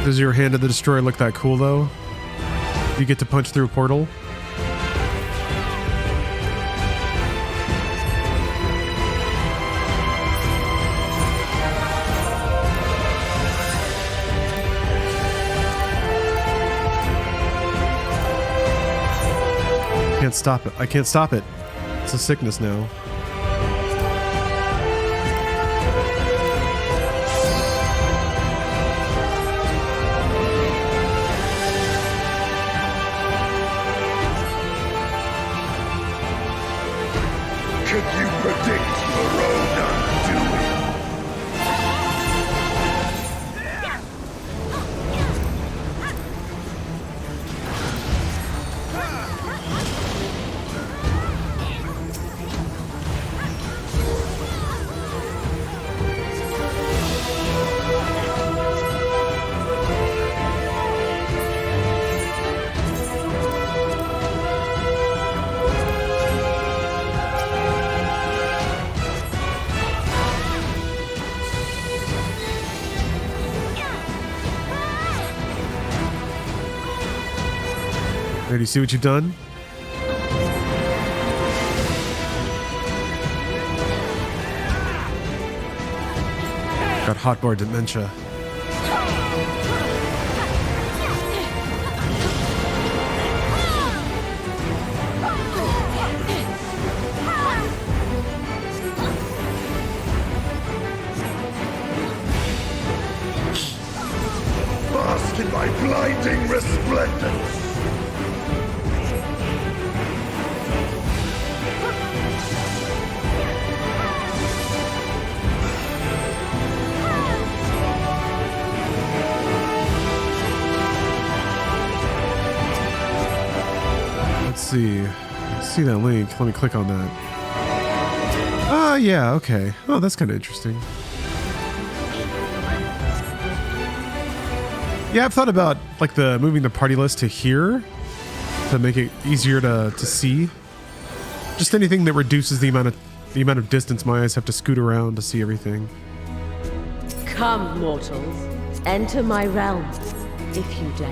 Does your Hand of the Destroyer look that cool, though? You get to punch through a portal? Can't stop it. I can't stop it. It's a sickness now. Could you predict your own undoing? Hey, do you see what you've done? Got hotbar dementia. Bask in my blinding resplendence. See that link. Let me click on that. Ah, yeah, okay. Oh, that's kind of interesting. Yeah, I've thought about like moving the party list to here to make it easier to see. Just anything that reduces the amount of distance my eyes have to scoot around to see everything. Come, mortals. Enter my realm, if you dare.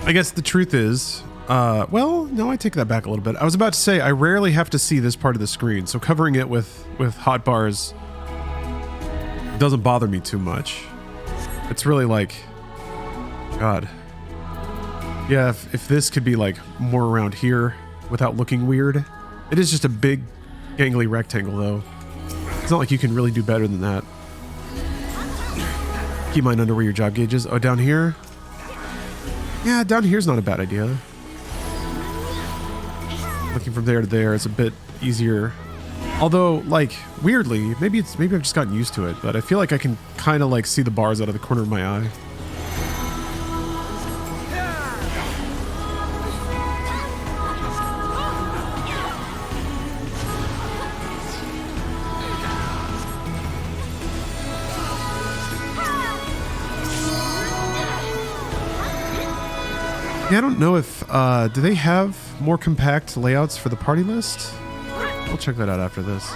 I guess the truth is, Well, no, I take that back a little bit. I was about to say I rarely have to see this part of the screen, so covering it with hotbars doesn't bother me too much. It's really like, God. Yeah, if this could be like more around here without looking weird. It is just a big gangly rectangle though. It's not like you can really do better than that. Keep in mind under where your job gauge is. Oh, down here? Yeah, down here's not a bad idea. Looking from there to there is a bit easier. Although, like, weirdly, maybe I've just gotten used to it, but I feel like I can kind of like see the bars out of the corner of my eye. Yeah, I don't know if, do they have more compact layouts for the party list? We'll check that out after this.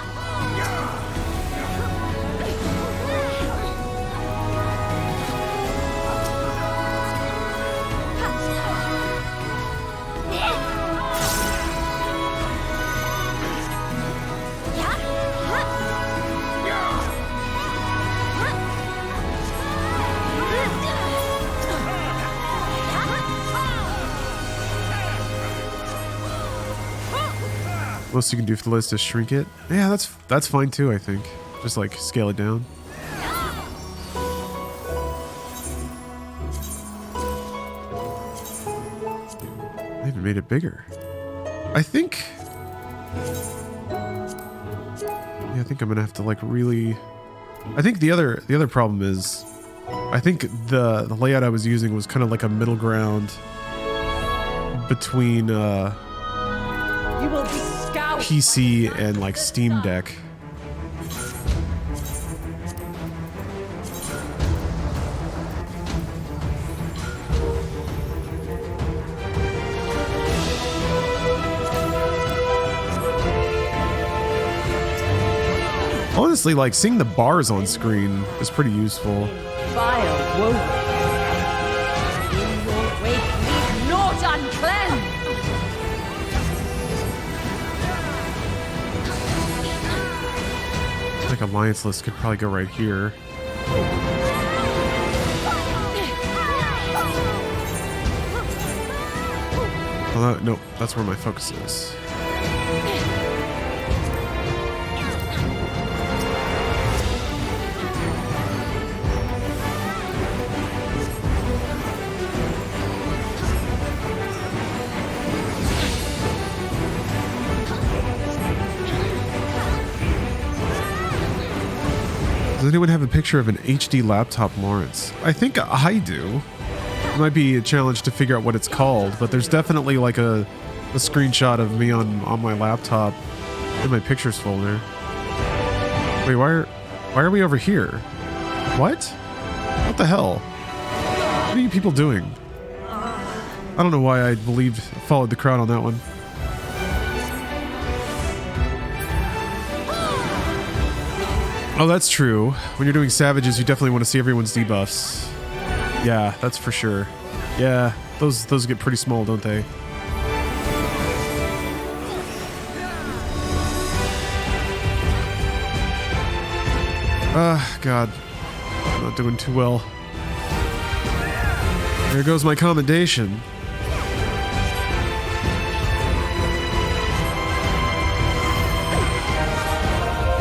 Most you can do for the list is shrink it. Yeah, that's fine too, I think. Just like scale it down. I even made it bigger. I think. Yeah, I think I'm gonna have to like really. I think the other problem is, I think the layout I was using was kind of like a middle ground between You will be scoured. PC and like Steam Deck. Honestly, like seeing the bars on screen is pretty useful. Vile woven. In your wake, leave naught uncleansed. Like alliance list could probably go right here. Oh, no, that's where my focus is. Does anyone have a picture of an HD laptop Lawrence? I think I do. It might be a challenge to figure out what it's called, but there's definitely like a screenshot of me on my laptop in my pictures folder. Wait, why are we over here? What? What the hell? What are you people doing? I don't know why I followed the crowd on that one. Oh, that's true. When you're doing Savages, you definitely want to see everyone's debuffs. Yeah, that's for sure. Yeah, those get pretty small, don't they? God. I'm not doing too well. There goes my commendation.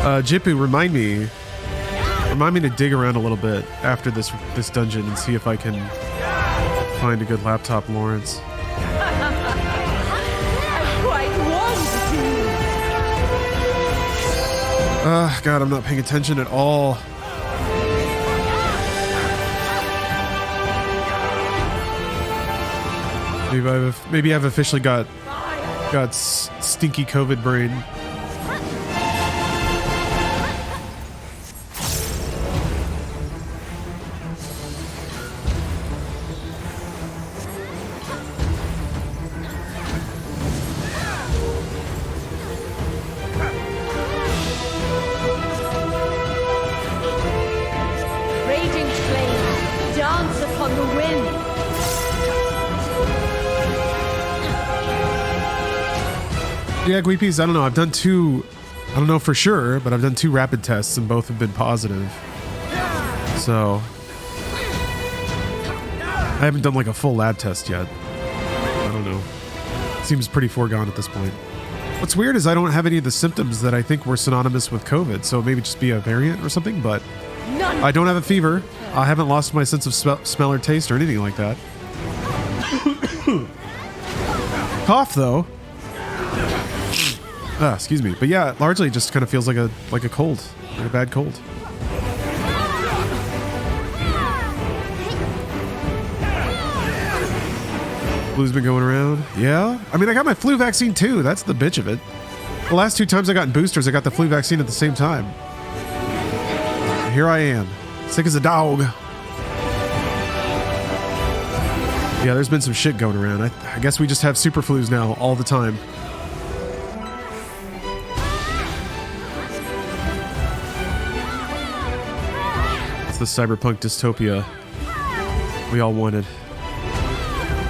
Jipu, remind me to dig around a little bit after this dungeon and see if I can find a good laptop Lawrence. I quite want to. God, I'm not paying attention at all. Maybe I've officially got stinky COVID brain. Raging flames dance upon the wind. Yeah, Gweepies, I don't know. I've done two, I don't know for sure, but I've done 2 rapid tests and both have been positive. So I haven't done like a full lab test yet. I don't know. Seems pretty foregone at this point. What's weird is I don't have any of the symptoms that I think were synonymous with COVID, so maybe just be a variant or something, but I don't have a fever. I haven't lost my sense of smell or taste or anything like that. Cough though. Excuse me. But yeah, largely it just kind of feels like a cold, like a bad cold. Flu's been going around. Yeah. I mean, I got my flu vaccine too. That's the bitch of it. The last 2 times I got boosters, I got the flu vaccine at the same time. And here I am, sick as a dog. Yeah, there's been some shit going around. I guess we just have super flus now all the time. It's the cyberpunk dystopia we all wanted.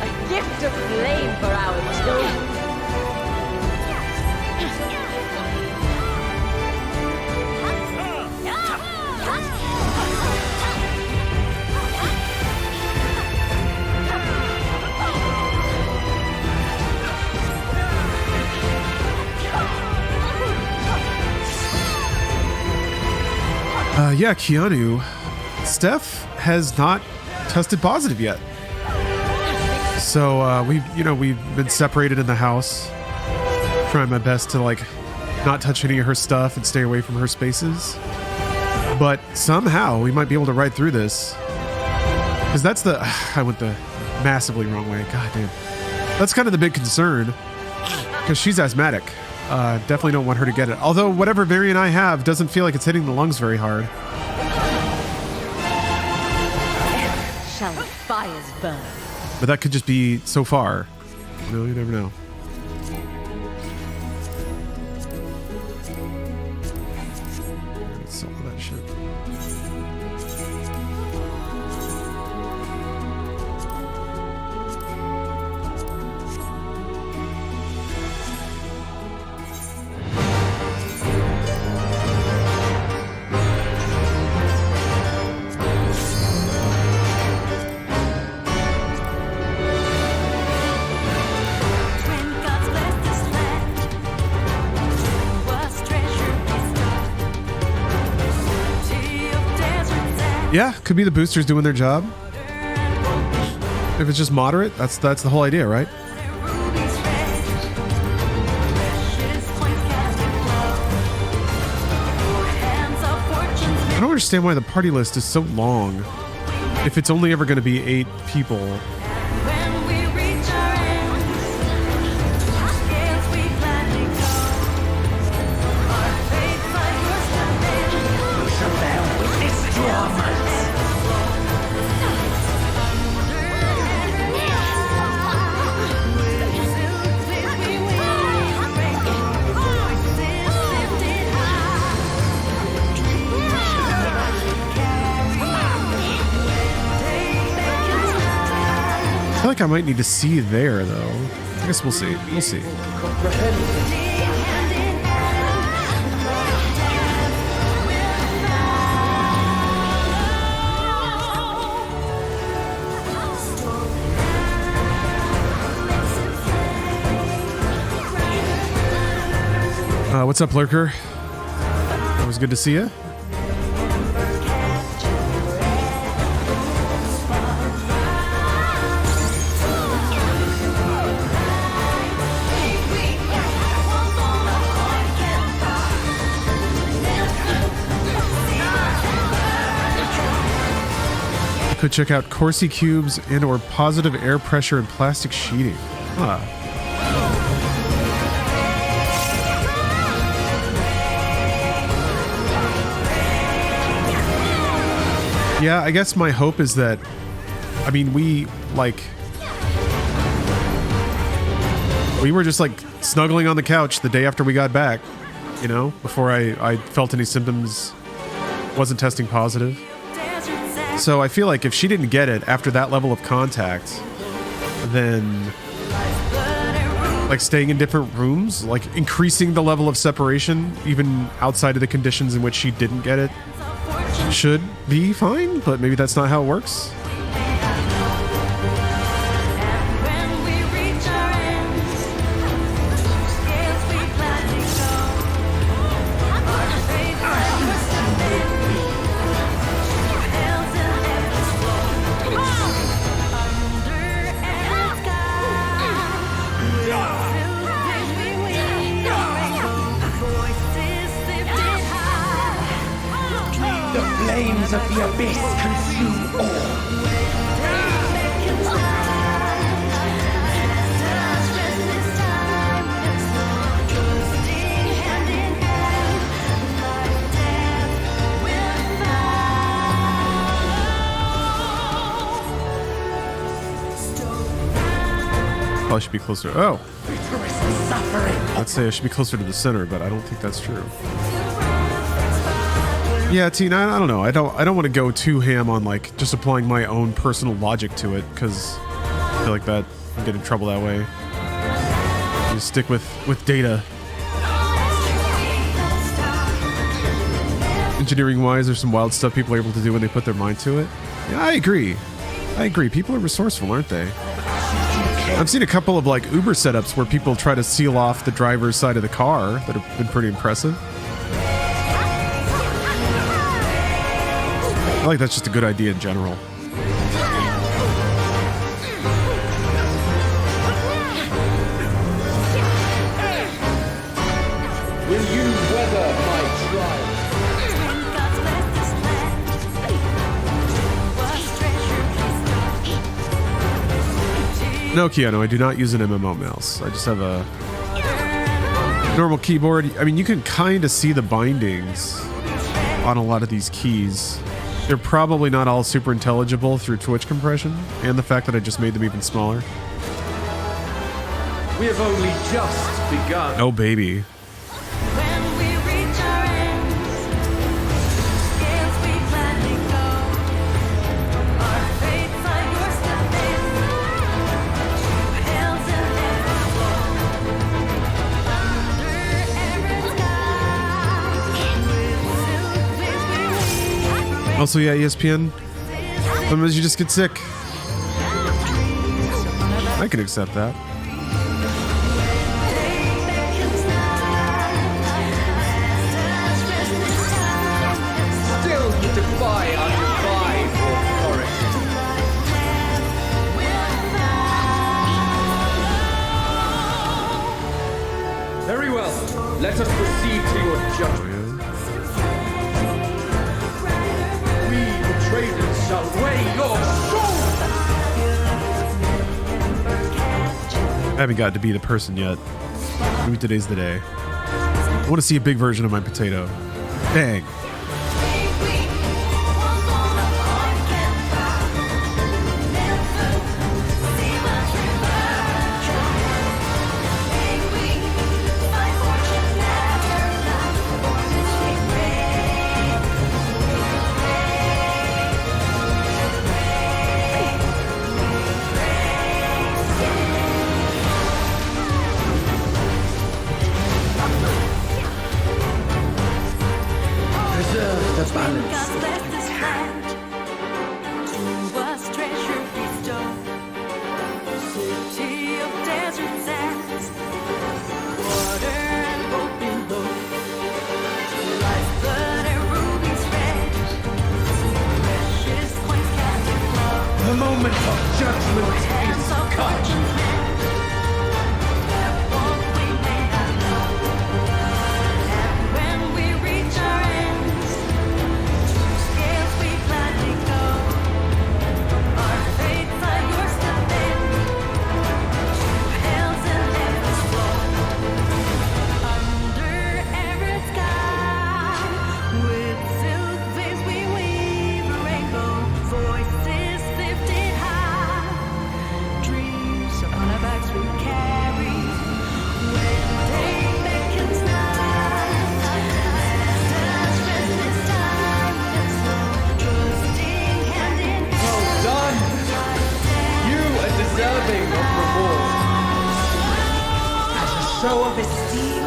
A gift of flame for our children. Yeah, Keanu. Steph has not tested positive yet. So we've been separated in the house. Trying my best to like not touch any of her stuff and stay away from her spaces. But somehow we might be able to ride through this. Because that's I went the massively wrong way. God damn. That's kind of the big concern. Because she's asthmatic. Definitely don't want her to get it. Although whatever variant I have doesn't feel like it's hitting the lungs very hard. Shall the fires burn? But that could just be so far. You never know. Let's solve that shit. Yeah, could be the boosters doing their job. If it's just moderate, that's the whole idea, right? I don't understand why the party list is so long if it's only ever going to be 8 people. I feel like I might need to see there, though. I guess we'll see. We'll see. What's up, Lurker? It was good to see you. Could check out Corsi cubes and or positive air pressure and plastic sheeting. Huh. Yeah, I guess my hope is that, I mean, we were just like snuggling on the couch the day after we got back, you know, before I felt any symptoms, wasn't testing positive. So I feel like if she didn't get it after that level of contact, then like staying in different rooms, like increasing the level of separation, even outside of the conditions in which she didn't get it, should be fine, but maybe that's not how it works. Flames of the abyss consume all. Probably should be closer. Oh, let's say I should be closer to the center, but I don't think that's true. Yeah, Tina, I don't know. I don't want to go too ham on like just applying my own personal logic to it, because I feel like that I get in trouble that way. You stick with data. Engineering wise, there's some wild stuff people are able to do when they put their mind to it. Yeah, I agree. People are resourceful, aren't they? I've seen a couple of like Uber setups where people try to seal off the driver's side of the car that have been pretty impressive. I like that's just a good idea in general. Will you weather my trial? No, Keanu, I do not use an MMO mouse. I just have a normal keyboard. I mean, you can kind of see the bindings on a lot of these keys. They're probably not all super intelligible through Twitch compression and the fact that I just made them even smaller. We have only just begun. Oh, baby. Also, yeah, ESPN. Sometimes you just get sick. I can accept that. Still you defy undefiled authority. Very well. Let us proceed to your judgment. Traitors shall weigh your soul! I haven't got to be the person yet. Maybe today's the day. I want to see a big version of my potato. Dang. The moment of judgment is come. show of esteem,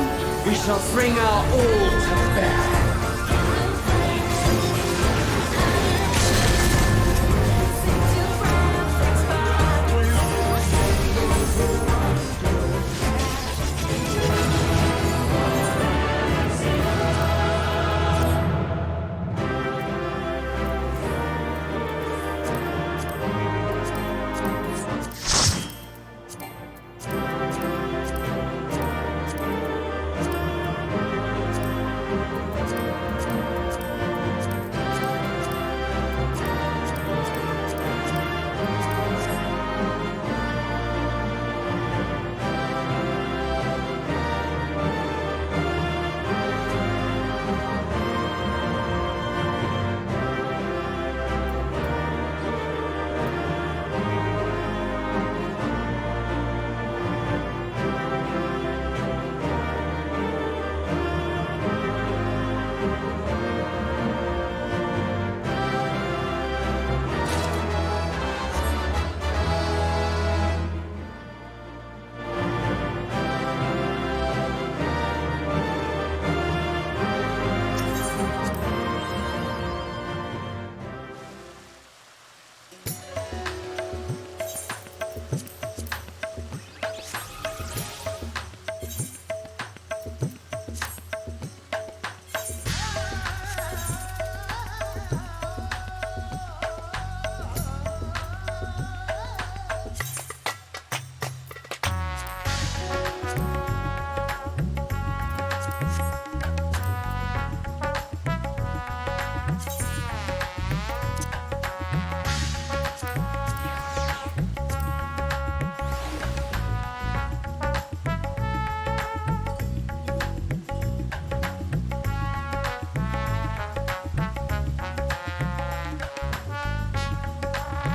we shall bring our all to bear.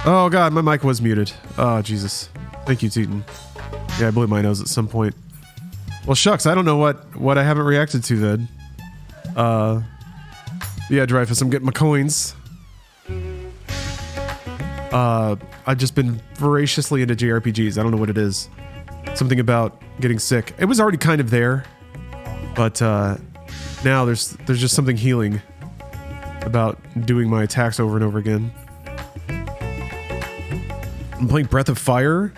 Oh god, my mic was muted. Oh Jesus. Thank you, Teton. Yeah, I blew my nose at some point. Well, shucks, I don't know what I haven't reacted to then. Yeah, Dreyfus, I'm getting my coins. I've just been voraciously into JRPGs. I don't know what it is. Something about getting sick. It was already kind of there, but now there's just something healing about doing my attacks over and over again. I'm playing Breath of Fire.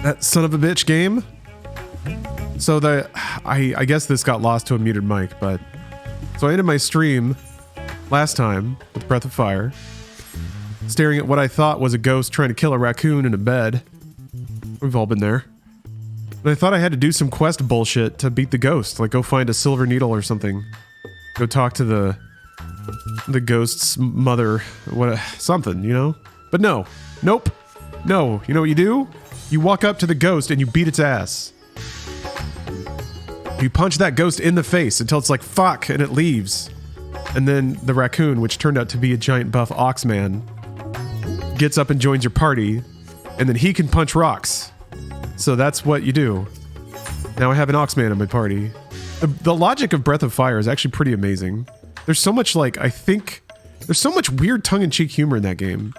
That son of a bitch game. So I guess this got lost to a muted mic, but so I ended my stream last time with Breath of Fire, staring at what I thought was a ghost trying to kill a raccoon in a bed. We've all been there. But I thought I had to do some quest bullshit to beat the ghost, like go find a silver needle or something. Go talk to the ghost's mother, something, you know? But no. Nope. No. You know what you do? You walk up to the ghost and you beat its ass. You punch that ghost in the face until it's like, fuck, and it leaves. And then the raccoon, which turned out to be a giant buff ox man, gets up and joins your party, and then he can punch rocks. So that's what you do. Now I have an ox man in my party. The logic of Breath of Fire is actually pretty amazing. There's so much, like, I think... There's so much weird tongue-in-cheek humor in that game.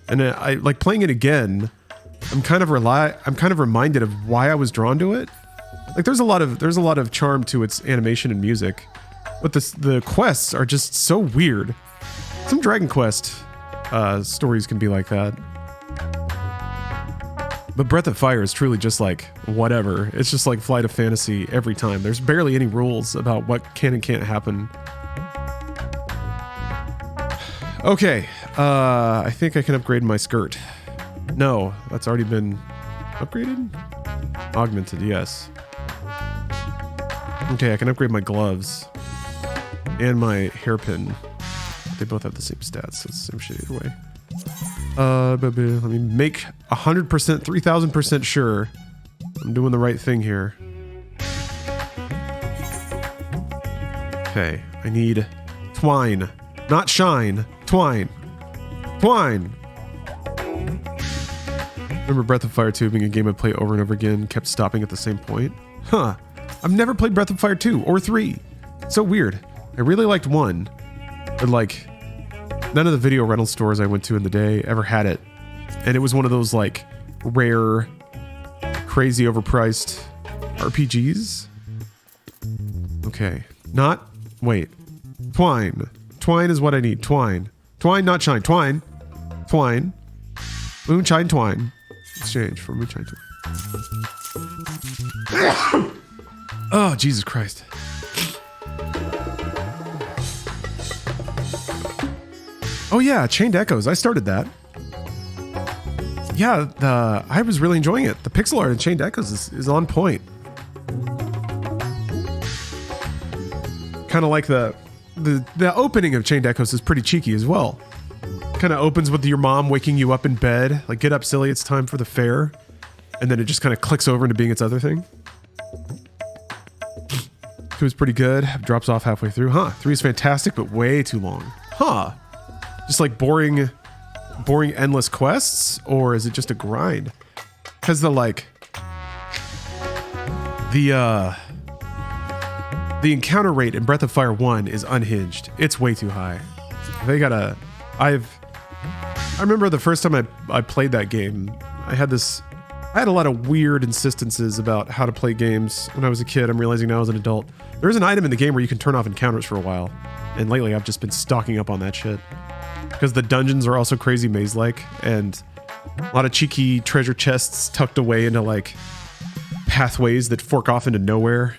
And I like playing it again. I'm kind of reminded of why I was drawn to it. Like there's a lot of charm to its animation and music, but the quests are just so weird. Some Dragon Quest stories can be like that. But Breath of Fire is truly just like whatever. It's just like Flight of Fantasy every time. There's barely any rules about what can and can't happen. Okay, I think I can upgrade my skirt. No, that's already been upgraded? Augmented, yes. Okay, I can upgrade my gloves. And my hairpin. They both have the same stats, so it's the same shit either way. Let me make 100%, 3000% sure I'm doing the right thing here. Okay, I need twine. Not shine. Twine. Twine! Remember Breath of Fire 2 being a game I'd play over and over again, kept stopping at the same point? Huh. I've never played Breath of Fire 2 or 3. So weird. I really liked 1, but like, none of the video rental stores I went to in the day ever had it. And it was one of those like rare, crazy overpriced RPGs? Okay. Not... Wait. Twine. Twine is what I need. Twine. Twine, not shine. Twine. Twine. Moonshine twine. Exchange for moonshine twine. Oh, Jesus Christ. Oh yeah, Chained Echoes. I started that. Yeah, I was really enjoying it. The pixel art in Chained Echoes is on point. Kind of like the opening of Chained Echoes is pretty cheeky as well. Kind of opens with your mom waking you up in bed, like, get up silly, it's time for the fair. And then it just kind of clicks over into being its other thing. 2 is pretty good, drops off halfway through. Huh, 3 is fantastic, but way too long. Huh. Just like boring endless quests, or is it just a grind? Because the encounter rate in Breath of Fire 1 is unhinged. It's way too high. They gotta... I remember the first time I played that game, I had a lot of weird insistences about how to play games when I was a kid. I'm realizing now as an adult. There is an item in the game where you can turn off encounters for a while. And lately I've just been stocking up on that shit. Because the dungeons are also crazy maze-like, and a lot of cheeky treasure chests tucked away into, like, pathways that fork off into nowhere.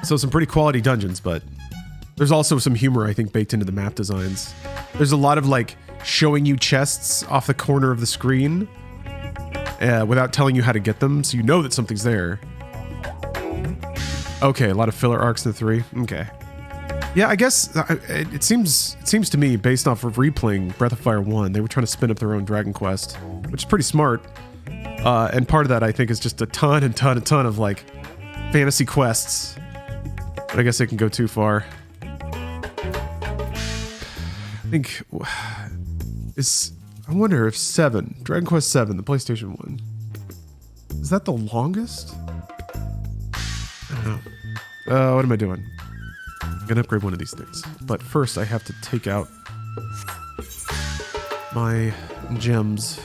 So some pretty quality dungeons, but there's also some humor, I think, baked into the map designs. There's a lot of, like, showing you chests off the corner of the screen without telling you how to get them, so you know that something's there. Okay, a lot of filler arcs in the 3. Okay. Yeah, I guess it seems to me, based off of replaying Breath of Fire 1, they were trying to spin up their own Dragon Quest, which is pretty smart. And part of that, I think, is just a ton of, like, fantasy quests. But I guess they can go too far. I wonder if 7, Dragon Quest 7, the PlayStation 1, is that the longest? I don't know. What am I doing? I'm gonna upgrade one of these things. But first I have to take out my gems.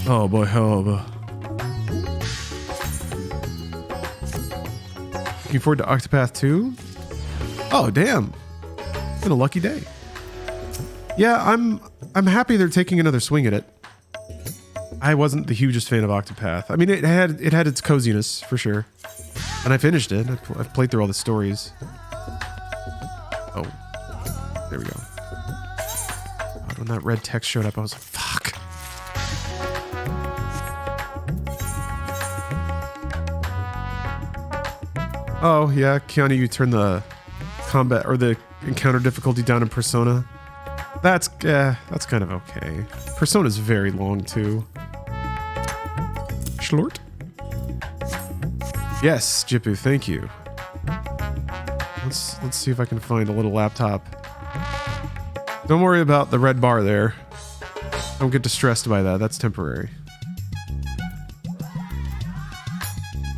Oh boy, oh boy. Looking forward to Octopath 2? Oh damn. It's been a lucky day. Yeah, I'm happy they're taking another swing at it. I wasn't the hugest fan of Octopath. I mean, it had its coziness for sure, and I finished it. I've played through all the stories. Oh, there we go. God, when that red text showed up, I was like, "Fuck." Oh yeah, Keanu, you turn the combat or the encounter difficulty down in Persona. That's kind of okay. Persona's very long too. Schlort? Yes, Jipu, thank you. Let's see if I can find a little laptop. Don't worry about the red bar there. Don't get distressed by that. That's temporary.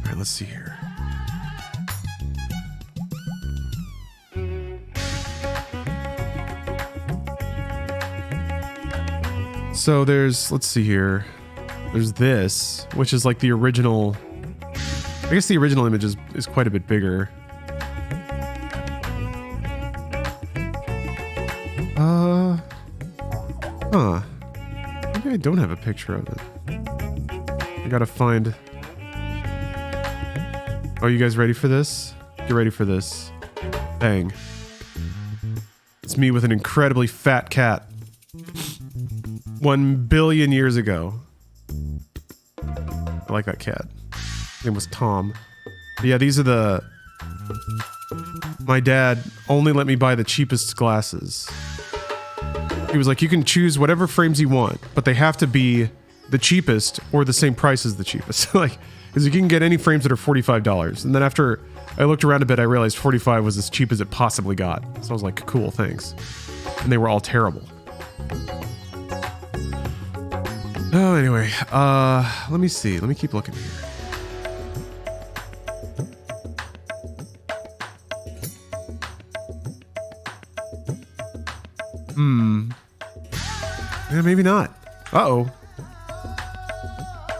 Alright, let's see here. So let's see here. There's this, which is like the original. I guess the original image is quite a bit bigger. Maybe I don't have a picture of it. I gotta find. Oh, you guys ready for this? Get ready for this. Bang. It's me with an incredibly fat cat. 1 billion years ago. I like that cat. His name was Tom. But yeah, these are my dad only let me buy the cheapest glasses. He was like, you can choose whatever frames you want, but they have to be the cheapest or the same price as the cheapest. Like, because you can get any frames that are $45. And then after I looked around a bit, I realized 45 was as cheap as it possibly got. So I was like, cool, thanks. And they were all terrible. Oh, anyway, let me see. Let me keep looking here. Yeah, maybe not. Uh-oh.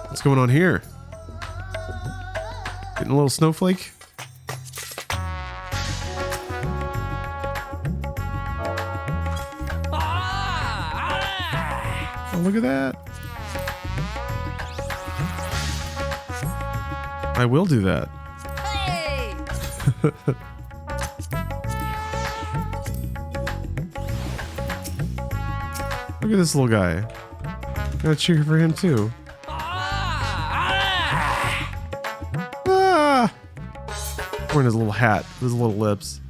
What's going on here? Getting a little snowflake? Oh, look at that. I will do that. Hey! Look at this little guy. Gotta cheer for him too. Ah! Wearing his little hat, his little lips.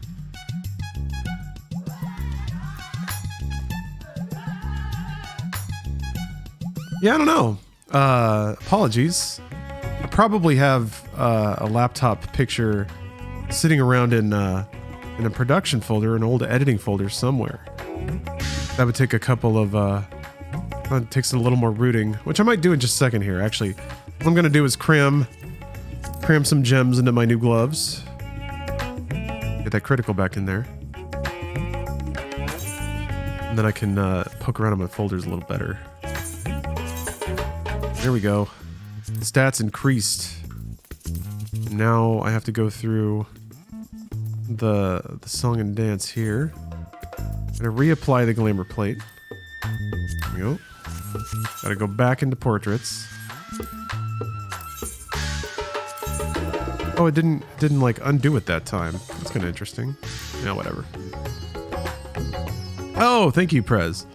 Yeah, I don't know. Apologies. I probably have a laptop picture sitting around in a production folder, an old editing folder somewhere. That would take a couple of, it takes a little more rooting, which I might do in just a second here. Actually, what I'm gonna do is cram some gems into my new gloves. Get that critical back in there. And then I can poke around in my folders a little better. There we go. Stats increased. Now I have to go through the song and dance here. Gonna reapply the glamour plate. There we go. Gotta go back into portraits. Oh, it didn't like undo it that time. That's kind of interesting. Yeah, whatever. Oh, thank you, Prez.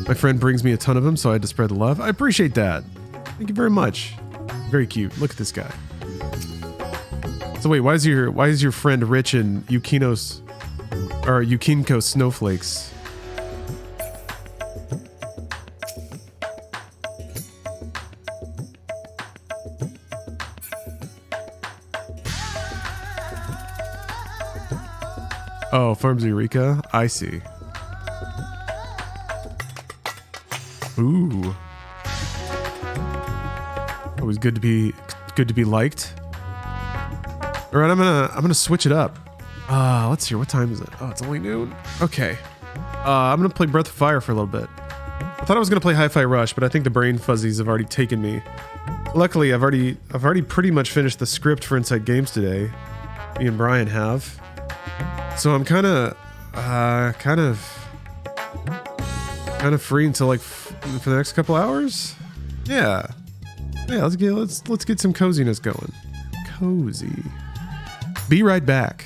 My friend brings me a ton of them, so I had to spread the love. I appreciate that. Thank you very much. Very cute. Look at this guy. So wait, why is your friend rich in Yukinos or Yukinko snowflakes? Oh, Farms Eureka? I see. Ooh. Always good to be liked. All right, I'm gonna switch it up. Let's see. What time is it? Oh, it's only noon. Okay. I'm gonna play Breath of Fire for a little bit. I thought I was gonna play Hi-Fi Rush, but I think the brain fuzzies have already taken me. Luckily, I've already pretty much finished the script for Inside Games today. Me and Brian have. So I'm kind of free until like for the next couple hours. Yeah. Let's get some coziness going. Cozy. Be right back.